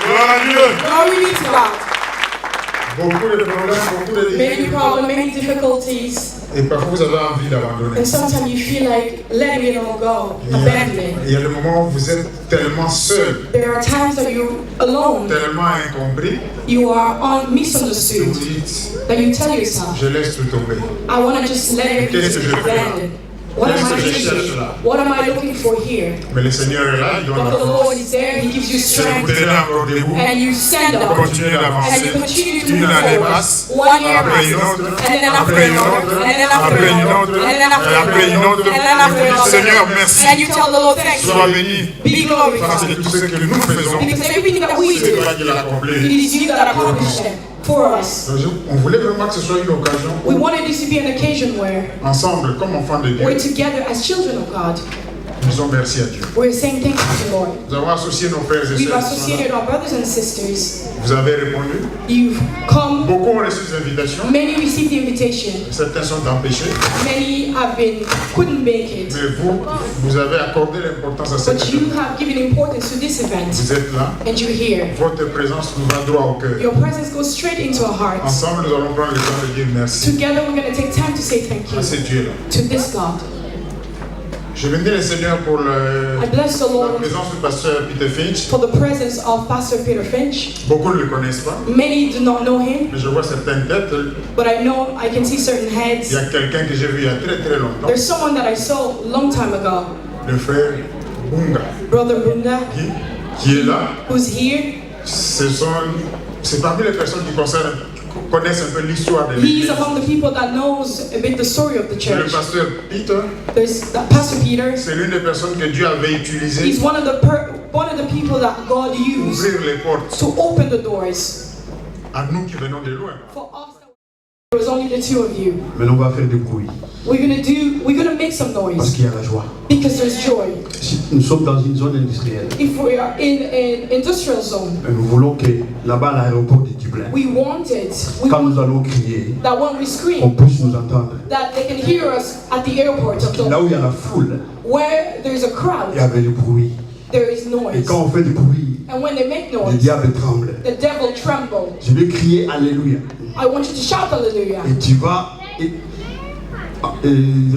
Gloire à Dieu. Glory be to God. beaucoup de problèmes, beaucoup de many difficultés. problems, many difficulties. Et parfois vous avez envie d'abandonner. And sometimes you feel like letting it all go, Il y a- abandoning. il y a des moments où vous êtes tellement seul, There are times that you're alone, tellement incompris, you are que vous misunderstood, dites, that you tell yourself, je laisse tout tomber. I want to just let everything Qu'est-ce que je fais là? abandon. What am Qu'est-ce I que je cherche doing? là? What am I looking for here? Mais le Seigneur est là, il donne But la the force. Lord is there, He gives you Si vous strength, tenez encore debout, and you stand up, continuez and d'avancer. you continue to Une move année forward. passe, 1 year après une passes, autre, and then after après une another, autre, and then after après une another, autre, and then after et après une another, autre. and then Et after vous dites, another. Seigneur, merci. And you tell the Lord, thank Sois you. béni. Be Parce glorified. que tout ce que nous faisons, Because everything that we c'est do, toi qui l'as it accompli. is you that accomplished it for us. On voulait vraiment que ce soit une occasion We où, wanted this to be an occasion where ensemble, comme enfants de we're Dieu, together as children of God. nous disons merci à Dieu. We're saying thank you to the Lord. Nous avons associé nos frères et We've sœurs. associated our brothers and sisters. Vous avez répondu. You've come. Beaucoup ont reçu des invitations. Many received the invitation. Certains sont empêchés. Many couldn't make it. Mais vous avez accordé l'importance à cette But you événement. have given importance to this event. Vous êtes là. And you're here. Votre présence nous va droit au cœur. Your presence goes straight into our hearts. Ensemble, nous allons prendre le temps de dire merci Together we're going to take time to say thank à you ce Dieu-là. to this God. Je bénis le Seigneur pour I bless the la Lord présence du pasteur Peter Finch. for the presence of Pastor Peter Finch. Beaucoup ne le connaissent pas, Many do not know him, mais je vois certaines têtes. but I know I can see certain Il y heads. a quelqu'un que j'ai vu il y a très très longtemps, There's someone that I saw a long time ago, le frère Bunga, Brother Bunda, qui est là. who's here. C'est parmi les personnes qui connaissent un peu l'histoire de He's l'Église. among the people that knows a bit the story of the Le church. pasteur Peter, There's Pastor Peter. c'est l'une des personnes que Dieu avait utilisées He's one of the people that God pour used ouvrir les portes to open the doors à nous qui venons de loin. for us. There was only the two of you. Maintenant, on va faire du bruit We're gonna make some parce noise qu'il y a la joie. because there's joy. Si nous sommes dans une zone industrielle, If we are in an industrial zone, nous voulons que là-bas, à l'aéroport de Dublin, we want quand nous want allons crier, that when we on scream, puisse nous entendre. that they can hear us at the airport. Là où il y a la foule, Where there's a il y crowd, avait du bruit. there is Et noise. quand on fait du bruit, And when they make le noise, diable tremble. the devil trembles. Je vais crier Alléluia. I want you to shout hallelujah. Et tu vas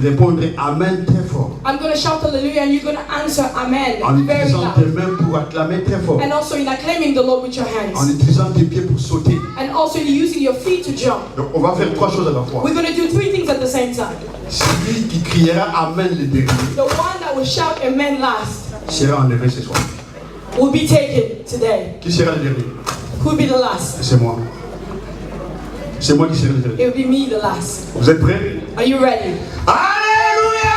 répondre Amen très fort. I'm going to shout hallelujah and you're going to answer amen En very utilisant tes loud. mains pour acclamer très fort. And also in acclaiming the Lord with your En hands. utilisant tes pieds pour sauter. And also in using your feet to jump. Donc on va faire trois choses à la fois. We're going to do three things at the same time. Celui qui criera Amen le dernier The one that will shout amen last sera enlevé ce soir. will be taken today. Qui sera le dernier? Who will be the last? C'est moi. C'est moi qui serai le dernier. It will be me the last. Vous êtes prêts? Are you ready? Alléluia!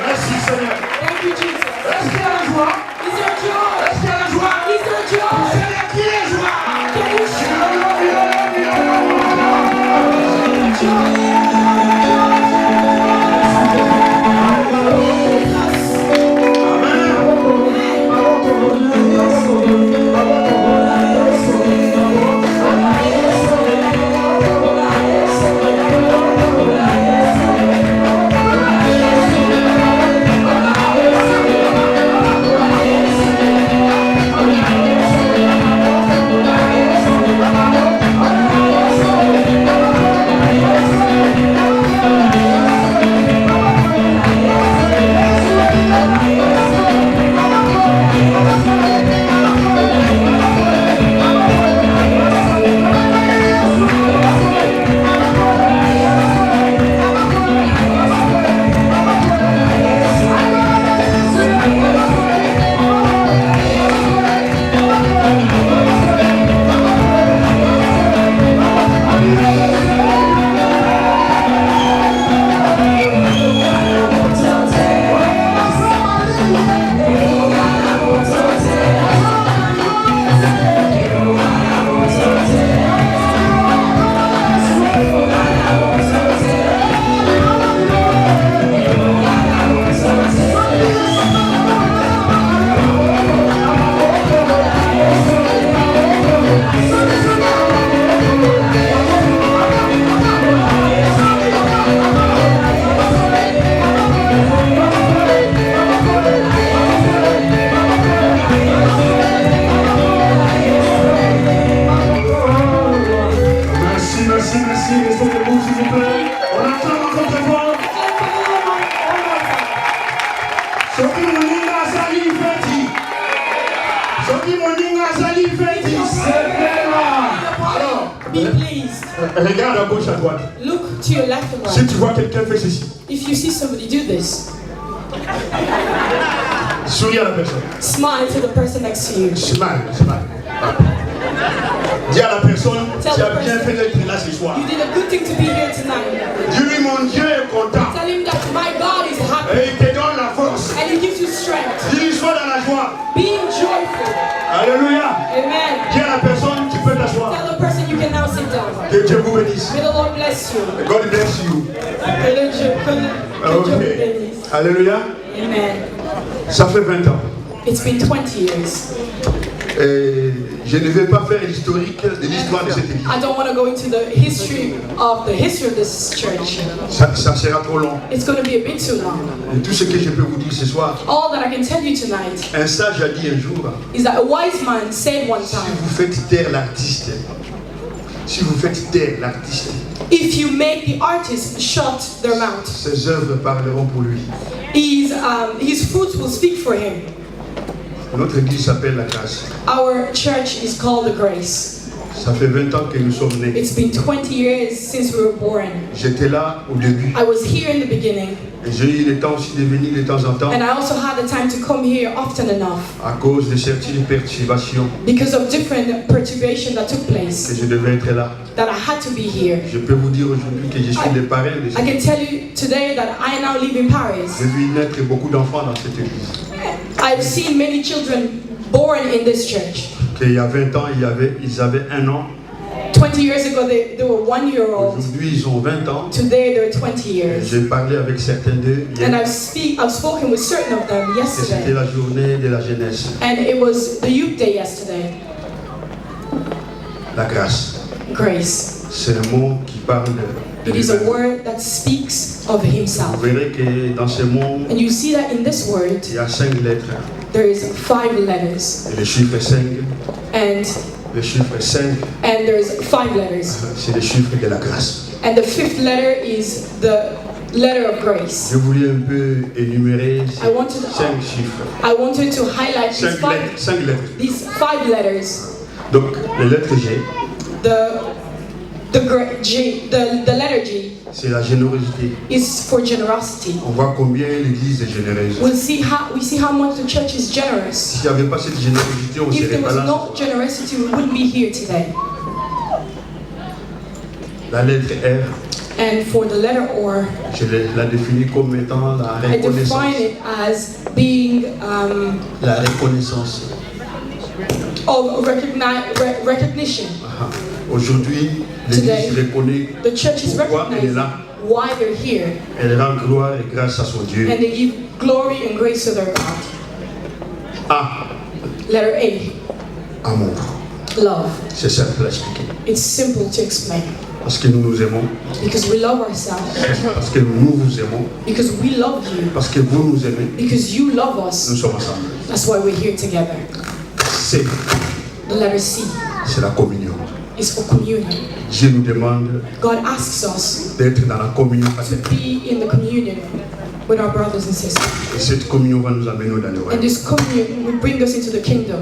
Merci Seigneur. Thank you, Jesus. Est-ce qu'il y a la joie? Is there joy? Est-ce qu'il y a la joie? Is there joy? Seigneur, qui est joie? Can you shout joy? Be pleased. Regarde à gauche, à droite. Look to your left and Si right. tu vois quelqu'un faire ceci, If you see somebody do this, souris à la personne. smile to the person next to you. Smile, smile. Dis à la personne, tu as bien fait d'être là ce soir. You did a good thing to be here tonight. Dis-lui, mon Dieu est content. Tell him that my God is happy Et il te donne la force. and he gives you strength. Dis-lui, sois dans la joie. Being joyful. Alléluia. Amen. Dis à la personne, tu peux t'asseoir. Tell the person you can now sit down. Que Dieu vous bénisse. May the Lord bless you. God bless you. Que Dieu vous bénisse. Alléluia. Amen. Ça fait 20 ans. It's been 20 years. Et je ne vais pas faire l'historique de l'histoire de cette église. I don't want to go into the history of this church. Ça sera trop long. It's going to be a bit too long. Et tout ce que je peux vous dire ce soir, All that I can tell you tonight un sage a dit un jour, is that a wise man said one si time, vous faites taire l'artiste, si vous faites taire l'artiste, if you make the artist shut their mouth, ses œuvres parleront pour lui. his fruits will speak for him. Notre église s'appelle la grâce. Our church is called the Grace. Ça fait 20 ans que nous sommes nés. It's been 20 years since we were born. J'étais là au début. I was here in the beginning, Et j'ai eu le temps aussi de venir de temps en temps and I also had the time to come here often enough à cause de certaines perturbations because of different perturbations that took que place, je devais être là. that I had to be here. Je peux vous dire aujourd'hui que je suis le parrain de I cette can tell you today that I now live in Paris. J'ai vu naître beaucoup d'enfants dans cette église. I've seen many children born in this church. Qu'il y a 20 ans, ils avaient 1 an. 20 years ago, they were 1 year old. Aujourd'hui, ils ont 20 ans. Today, they're 20 years. J'ai parlé avec certains d'eux And hier. I've spoken with certain of them Et c'était yesterday. la journée de la jeunesse. And it was the youth day yesterday. La grâce. Grace. C'est un mot qui parle de It is a lui-même. word that speaks of Vous himself. verrez que dans ce mot, And you see that in this word, il y a 5 lettres. there is 5 letters. Et le chiffre 5, And le chiffre 5, there's 5 letters. c'est le chiffre de la grâce. And the 5th letter is the letter of grace. Je voulais un peu énumérer ces I wanted- 5 chiffres. I wanted to highlight 5 lettres. these 5 letters. Donc, les lettres G, The letter G c'est la générosité. is for generosity. On voit combien l'église est généreuse. We see how much the church is generous. S'il n'y avait pas cette générosité, on ne If serait there pas was là. no generosity, we wouldn't be here today. La lettre R, And for the letter or, je la définis comme étant la I reconnaissance. define it as being La reconnaissance. of recognition. Ah, aujourd'hui, Today, l'église reconnaît The church is pourquoi elle est recognizing là. why they're here, Elle rend gloire et grâce à son Dieu. and they give glory and grace to their God. A, Letter A, amour. love. C'est simple à expliquer. It's simple to explain. Parce que nous nous aimons, Because we love ourselves. parce que nous vous aimons, Because we love you. parce que vous nous aimez, Because you love nous us. sommes ensemble. That's why we're here together. C, The letter C c'est la communion. is for communion. Dieu nous demande God asks us d'être dans la communion to fraternelle. be in the communion with our brothers and sisters. Et cette communion va nous amener dans le And royaume. this communion will bring us into the kingdom.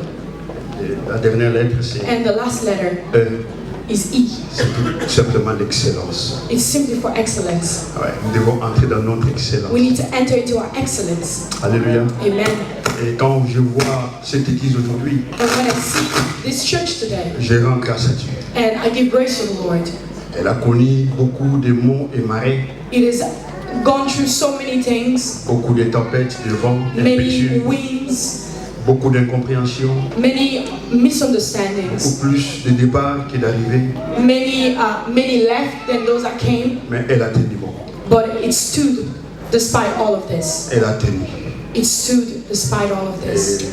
Et la dernière lettre, c'est And the last letter E. is E. C'est tout simplement l'excellence. It's simply for excellence. Ouais, nous devons entrer dans notre excellence. We need to enter into our excellence. Alléluia. Amen. Et quand je vois cette église aujourd'hui, And when I see this church today, je rends grâce à Dieu. and I give grace to the Lord, Elle a connu beaucoup de monts et marais, it has gone through so many things, beaucoup de tempêtes, de vents many impétueux, winds, beaucoup d'incompréhension, many misunderstandings, beaucoup plus de départs que d'arrivées, many left than those that came, mais elle a tenu bon. but it stood despite all of this. Elle a tenu. It stood despite all of Et this.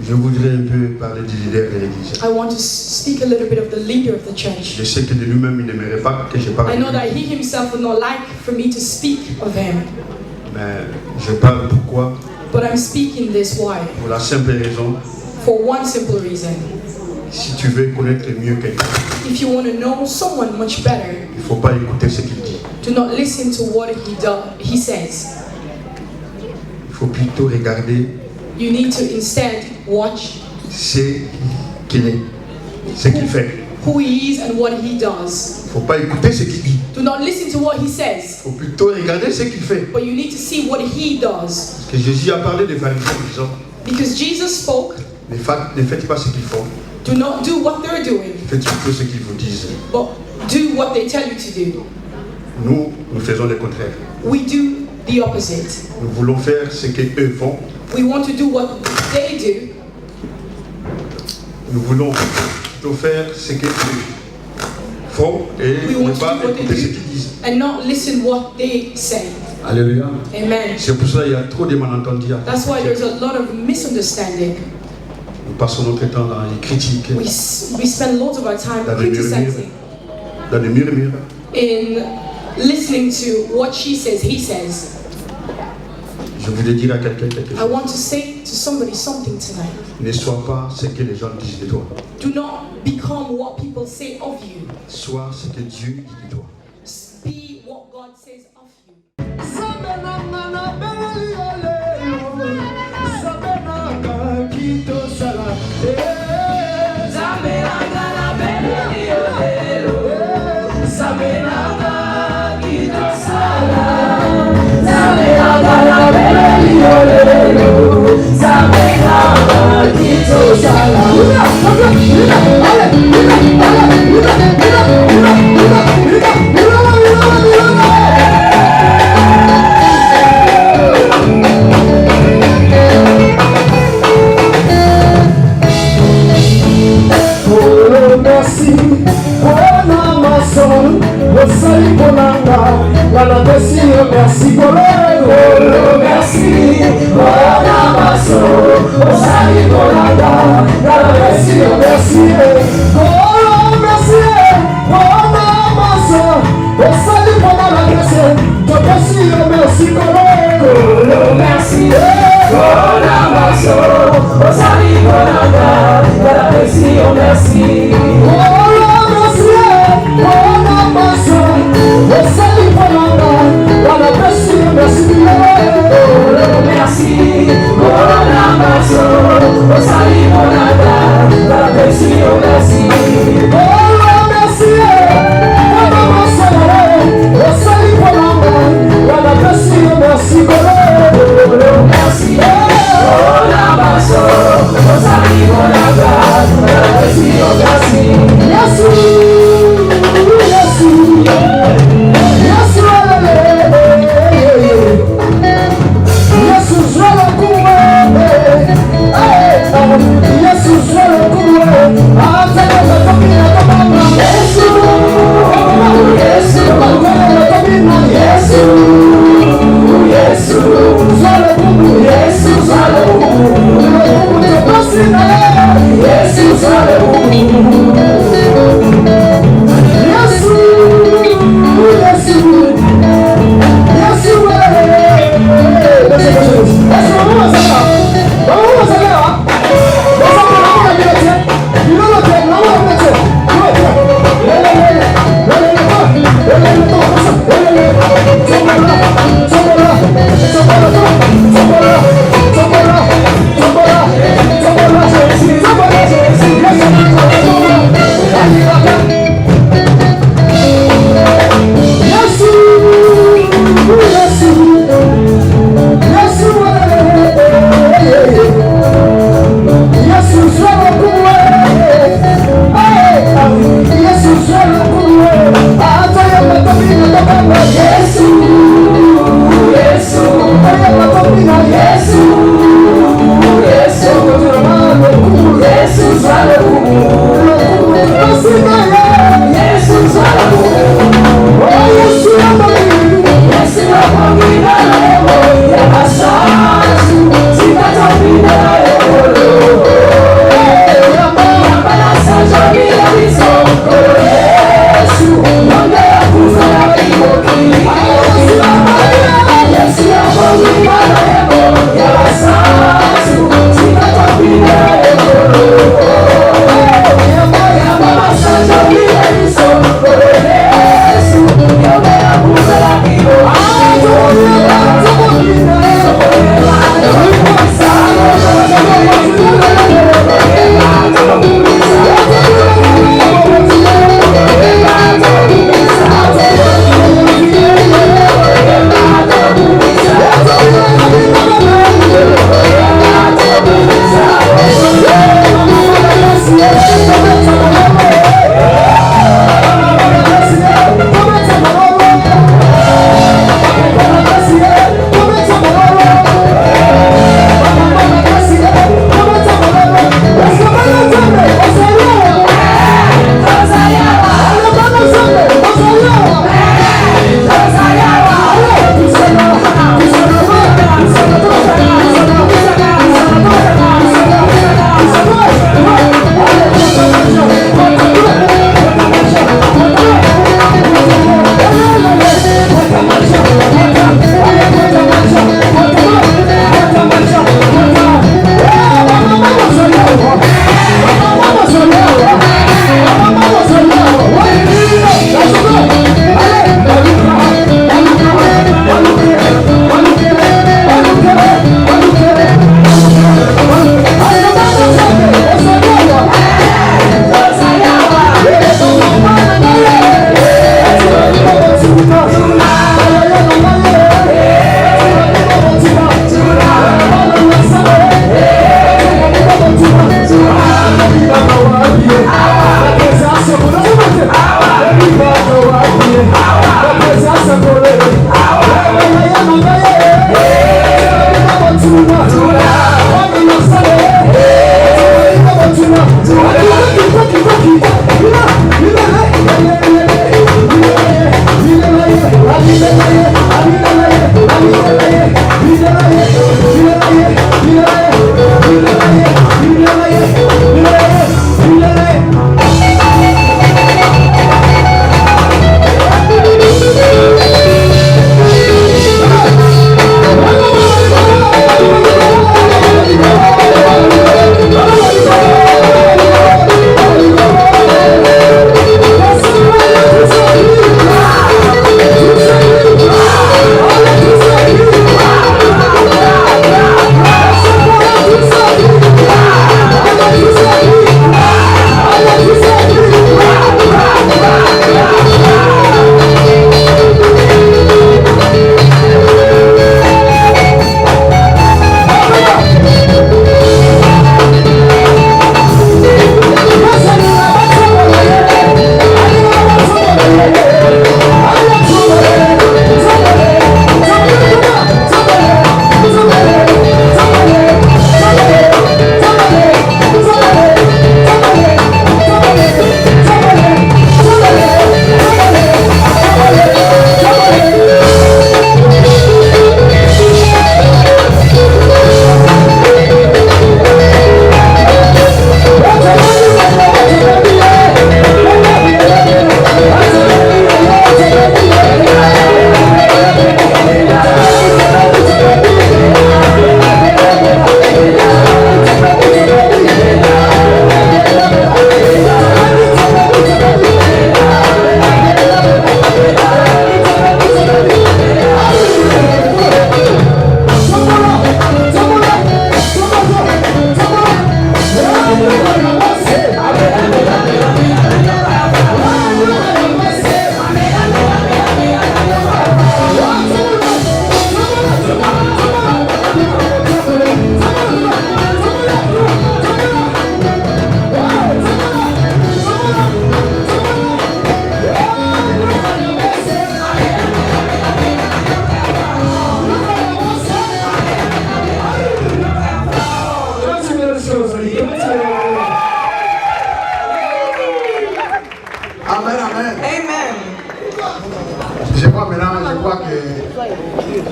je voudrais un peu parler du leader de l'église. I want to speak a little bit of the leader of the church. Je sais que de lui-même, il n'aimerait pas que je parle I de know lui. that he himself would not like for me to speak of him, Mais je parle pourquoi? but I'm speaking this why? Pour la simple raison, For one simple reason. si tu veux connaître mieux quelqu'un, If you want to know someone much better, il ne faut pas écouter ce qu'il dit. do not listen to what he says. Il faut plutôt regarder You need to instead watch ce qu'il est, ce qu'il fait. who he is and what he does. Il ne faut pas écouter ce qu'il dit. Do not listen to what he says, Il faut plutôt regarder ce qu'il fait. but you need to see what he does. Parce que Jésus a parlé des pharisiens en disant, Because Jesus spoke, ne faites pas ce qu'ils font, do not do what they're doing, faites plutôt ce qu'ils vous disent. but do what they tell you to do. Nous faisons le contraire. We do the opposite. Nous voulons faire ce qu'eux font. We want to do what they do. Nous voulons plutôt faire ce qu'eux font et We ne want to pas do what they écouter ce do qu'ils disent. and not listen what they say. Alléluia. Amen. C'est pour ça qu'il y a trop de malentendus. That's why there's a lot of misunderstanding. Nous passons notre temps dans les critiques, We spend lots of our time dans les murmures, criticizing, dans les murmures. in listening to what she says, he says. Je voulais dire à quelqu'un quelque I chose. want to say to somebody something tonight. Ne sois pas ce que les gens disent de toi. Do not become what people say of you. Sois ce que Dieu dit de toi. Be what God says of you. Merci pour le merci, oh Namaso, oh Sali Bolanda, merci, merci, oh merci, oh Namaso, oh Sali Bolanda, merci, merci, oh merci, oh Namaso, oh Sali Bolanda, merci, merci, oh merci, oh Namaso, oh Sali Bolanda. Merci, merci, oh Namaso, oh Sali Bolanda, merci, merci, oh merci, oh Namaso, oh Sali Bolanda, merci, merci, merci, oh Namaso, oh Sali Bolanda, merci, merci, Jesus,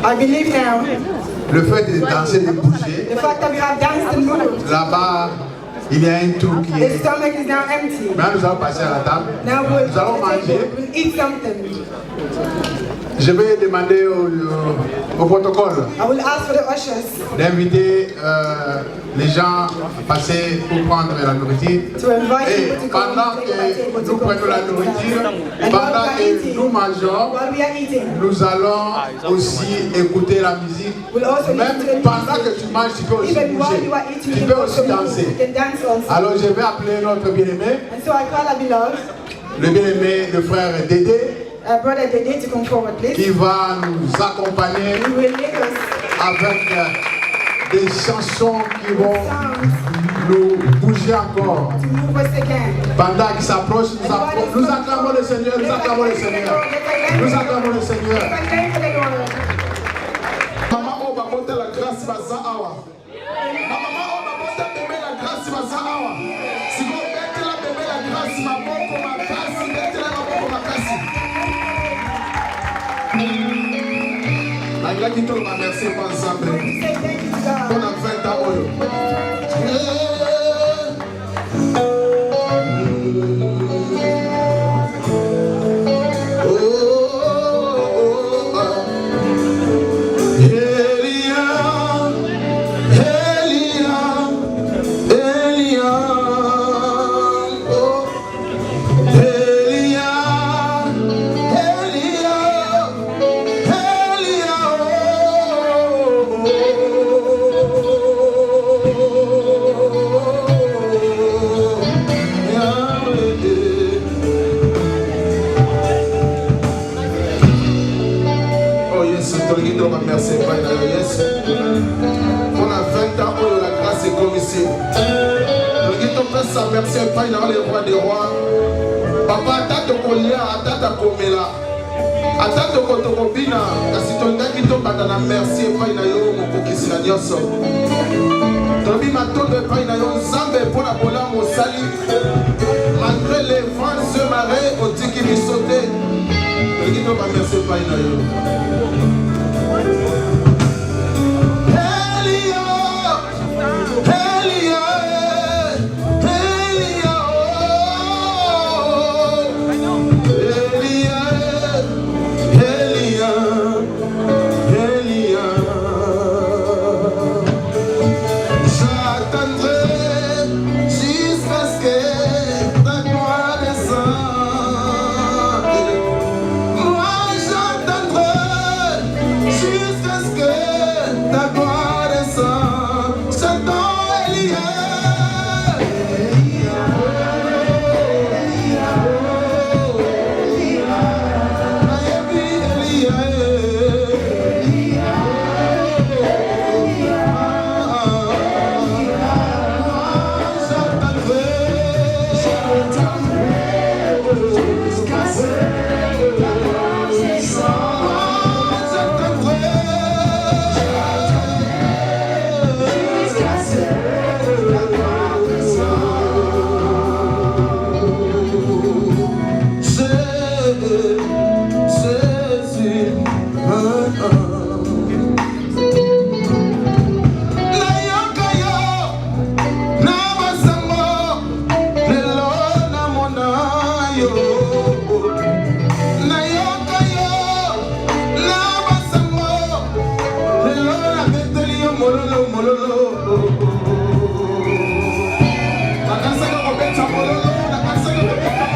I believe now le fait de danser, de bouger, the fact that we have danced and moved, là-bas, il y a un trou qui the est... stomach is now empty. Maintenant, nous allons passer à la table. Now Nous allons manger. we'll eat something. Je vais demander au protocole I will ask for the ushers d'inviter les gens à passer pour prendre la nourriture. to invite Et people to come pendant and take my table que to nous come prenons la and nourriture, and pendant while we are que eating, nous mangeons, while we are eating, nous allons aussi écouter la musique. we'll also listen to the Même pendant que music. tu manges, tu peux aussi Even while bouger. you are eating, Tu you peux can aussi also move. danser. You can dance also. Alors je vais appeler notre bien-aimé, And so I call our beloved, le bien-aimé, le frère Dédé, brother Dede, to come forward, please. qui va nous accompagner He will lead us avec des chansons qui vont sounds nous bouger encore. to move us again. Pendant qu'il s'approche, nous acclamons le Seigneur, nous acclamons le Seigneur. Nous acclamons le Seigneur. Maman, on va porter la grâce baza awa. Maman, on va porter bébé la grâce baza awa. Si vous mettez la bébé la grâce, ma boko ma grâce, mettez la boko ma grâce. Malgré qu'il te remercie pas ensemble. Say thank you to God. On a 20 ans. Merci, Père Yes. On a 20 ans où la grâce est comme ici. Le guide peut sa merci, Père, le roi des rois. Papa, tata kolia, tata komela. Atata kotokobina, kasi tondaki to batana merci, Père yo mokokisi na nyoso. Tobi matondo Père yo nzambe pona bola mosali. Malgré les vents se marrer, on dit qu'il est sauté. Le guide peut merci, Père yo. yo nayoka yo na basango lelo nabeteli yo mololo mololo nakanisaka kobeta mololo nakanisaka kobeta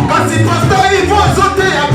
Kasi pastor Ivo zote ya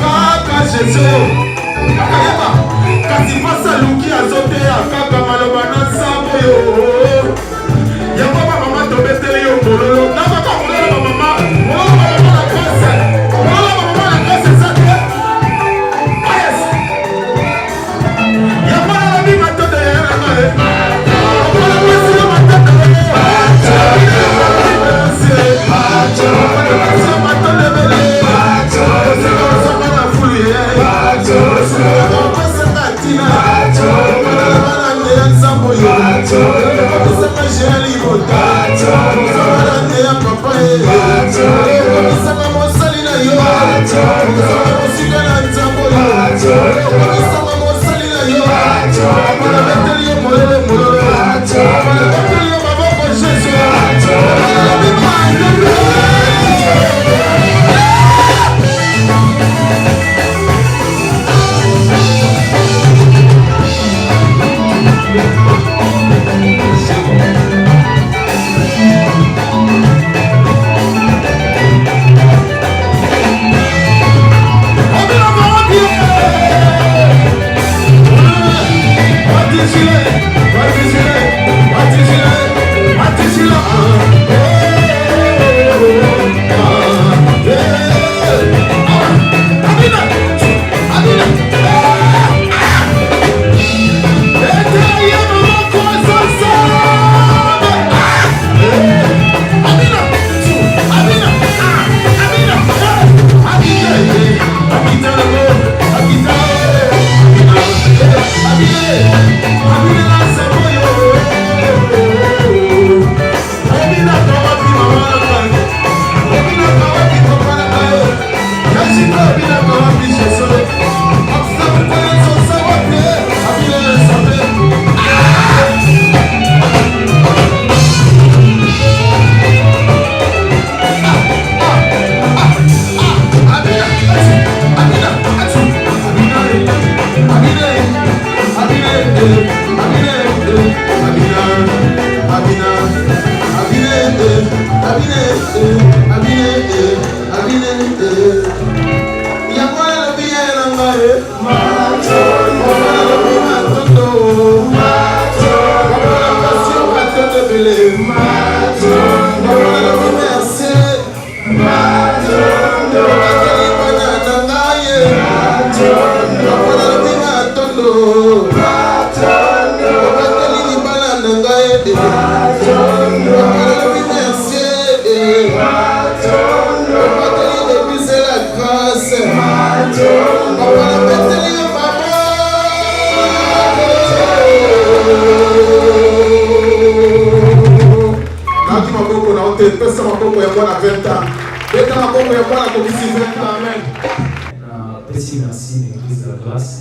Merci l'Église de la Grâce.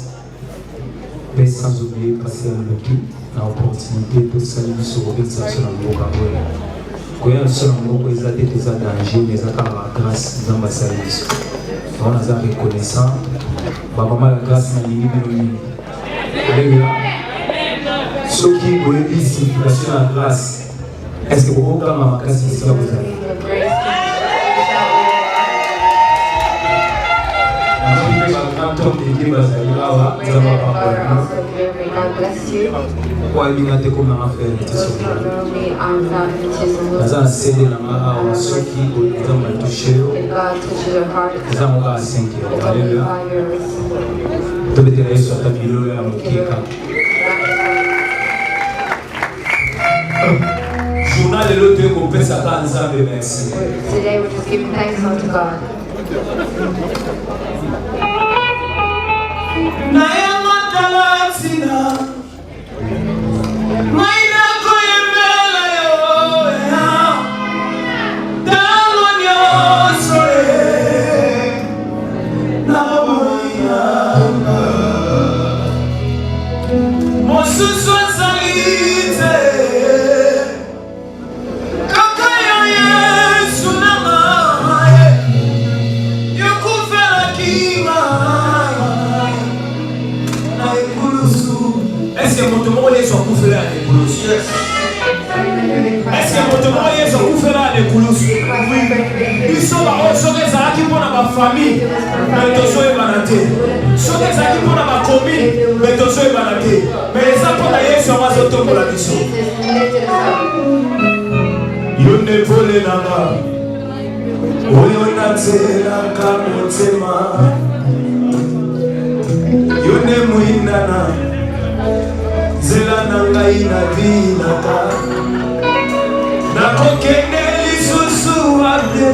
Mais sans oublier passer à l'Oki, l'opportunité de saluer sur Robert Sassou dans le Bogaboy. Quand il y a un seul mot qui est danger, mais ça la grâce dans ma service. On a reconnaissant, maman la grâce n'a ni ni. Alléluia. Ceux qui ont eu signification à la grâce, est-ce que vous avez ma grâce ici à vous avez? Today we're just giving thanks unto God. Famille, mais tous les banatés. Ceux qui sont pour la commune, mais tous les banatés. Mais les apôtres d'ailleurs sont pas autant pour la mission. Yonde volé là-bas. Oyonate la kamotema. Yonde muinana. Zela nanga ina vinata. Na kokende lisusu abe.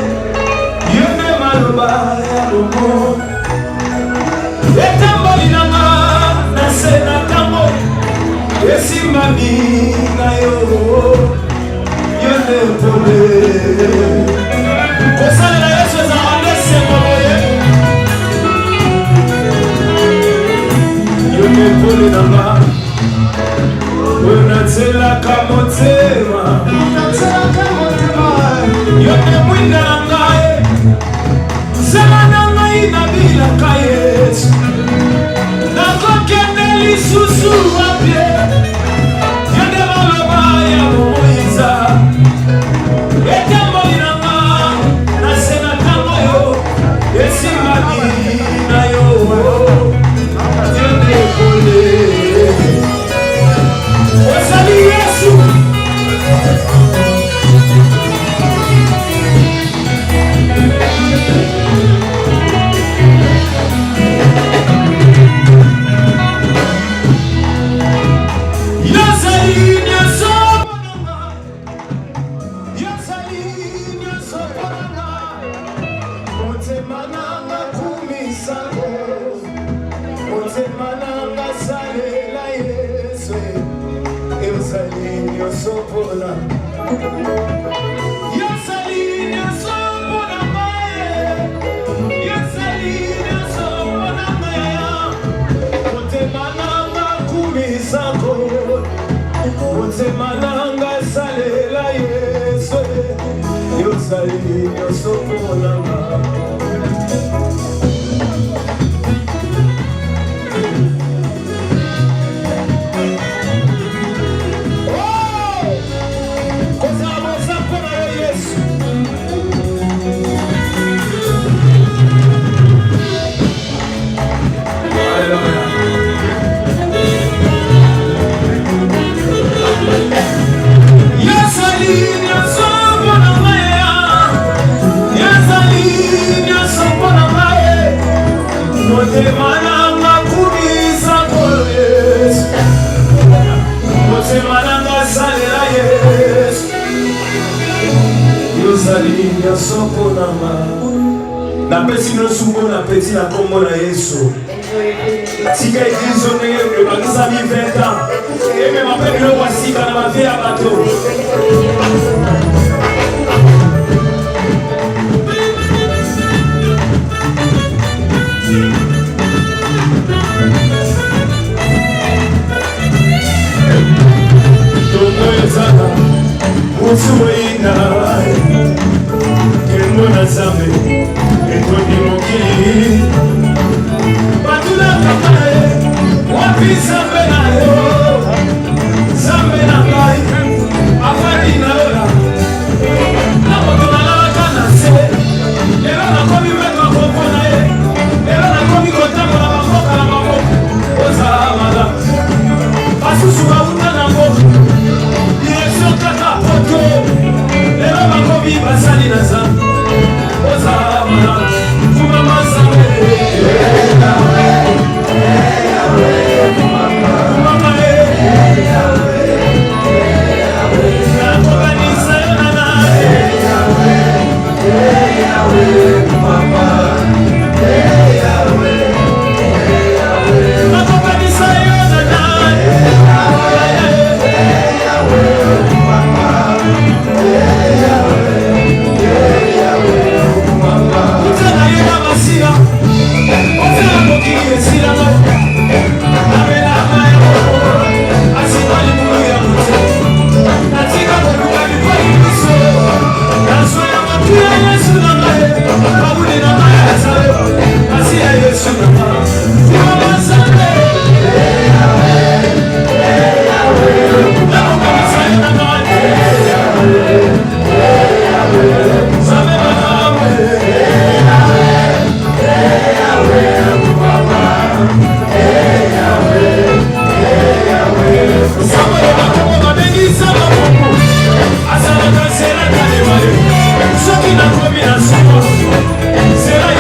Etamboli nanga na sena tango esimami na yo yone pole kosalela yesu ezala ndesemboye yone pole nanga oyo natselaka motema yone mwinda na ngai Zemananga inabila kayesu nakokende lisusu wapye yende maloba ya Moiza etamboli nanga na sena tango yo esimami na yo yende pole osali Yesu Yes, motema nanga kumisa kolo Yesu motema nanga salela Yesu yozali ya soko nanga napesi nosungo na peti na kombo na Yesu tika eglize ndenge ebakisa mi 20 ans eme mape biloko asika na bavie ya bato Tomoezana usuina Kemona zame Etoni mokili Batuna kamae Wapi zambe na yo Zambe na kai Afadi na lola Namoto na lawaka na se Elo na komi wetwa koko na ye Elo na komi kotango na mamoka na mamoka Oza amala Basusu bauta na moka Direction kaka poto Elo na komi basali na zambe Oza amala Kuma mazame Será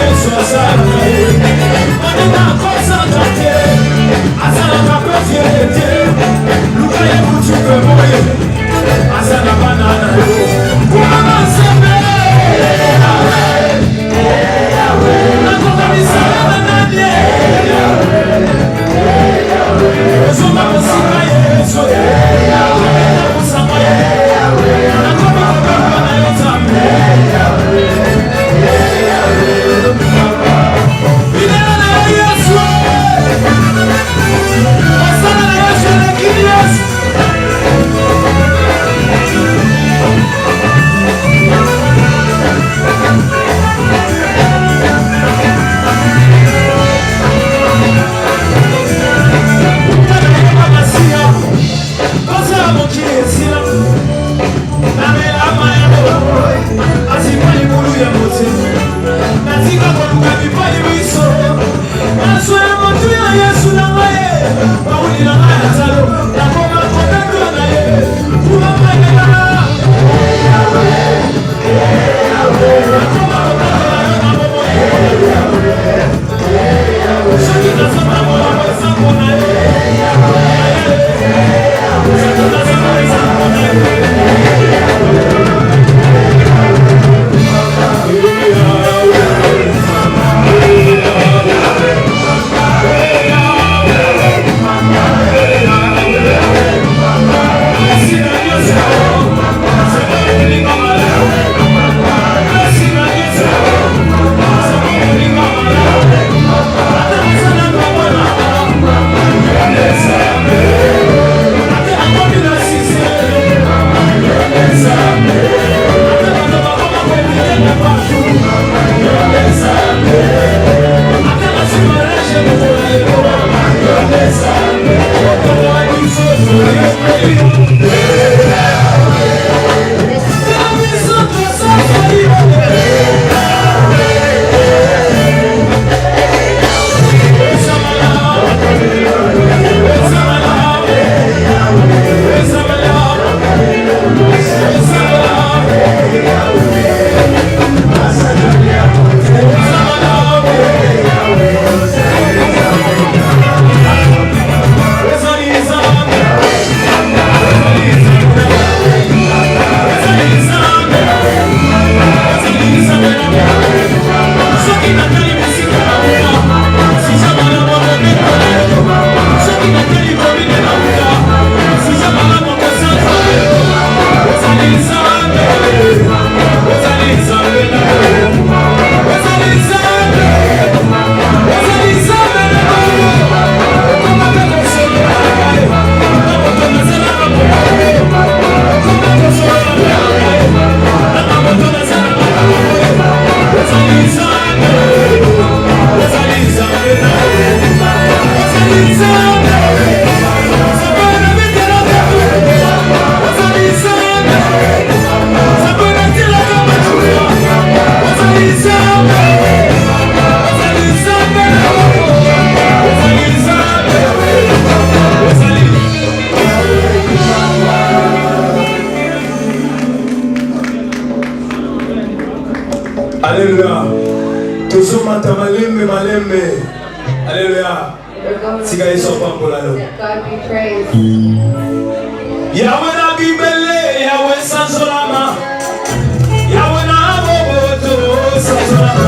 Alléluia. We're going Si gars sont pas pour la let God be praised. Yahweh na bibele, Yahweh sansolama. Yahweh na boboto, sansolama.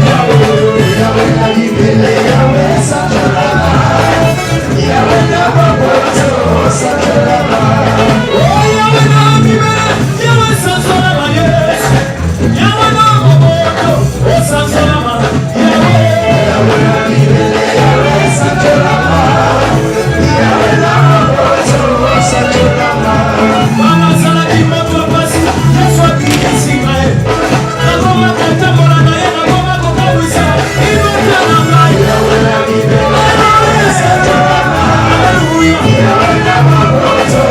Yahweh na bibele, Yahweh sansolama. Yahweh na boboto, sansolama. Oh, Yahweh na bibele, Yahweh sansolama, yes. Yahweh na boboto, oh sansolama. Yahweh na bibele, Yahweh sansolama. Yahweh na boboto, sansolama. Mama sana kimoto pasi, Yesu akisima. Na goma kutambola na yeye na goma kukawisa. Inuka na mai. Yahweh na bibele, Yahweh sansolama. Hallelujah. Yahweh na boboto,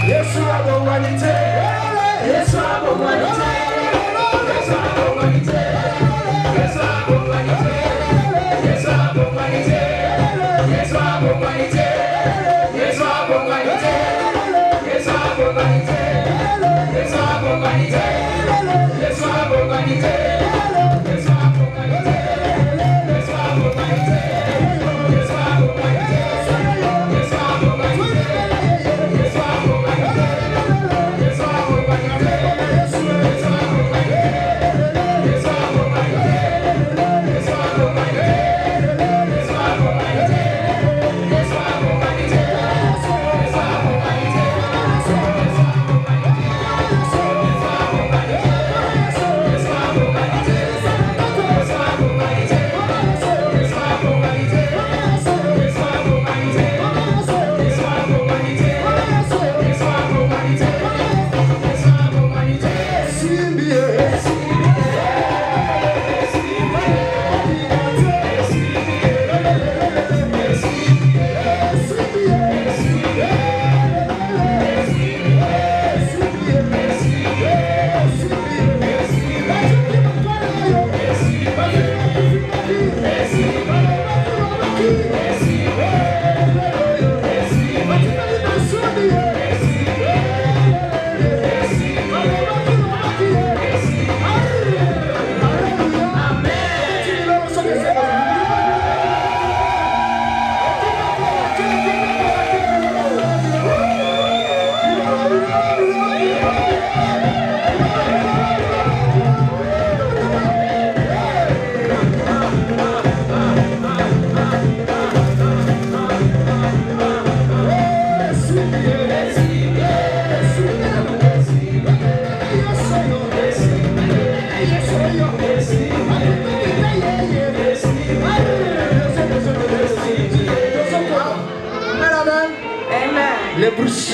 Yes,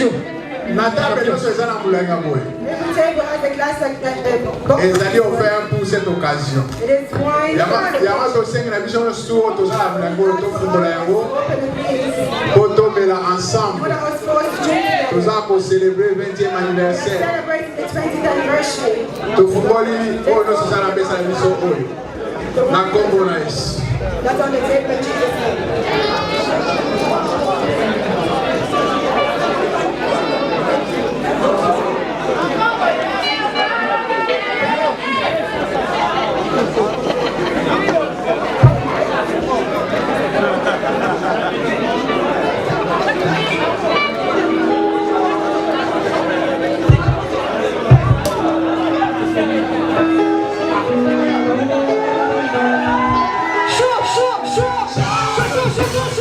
you. Nathan Benos est là pour la gamme. Every table has a glass like that. Et ils allaient offert pour cette occasion. It is wine. Il y a aussi 5 la mission sur tout ça la blanco tout pour la yango. Open the place. Pour tomber là ensemble. What I was supposed to drink. Tout ça pour célébrer 20e anniversaire. Celebrating the 20th anniversary. Tout football oh non c'est ça la baisse la mission oh. Na combo nice. That's on the table that Jesus had. Show, show, show, show, show, show, show.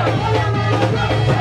Thank you.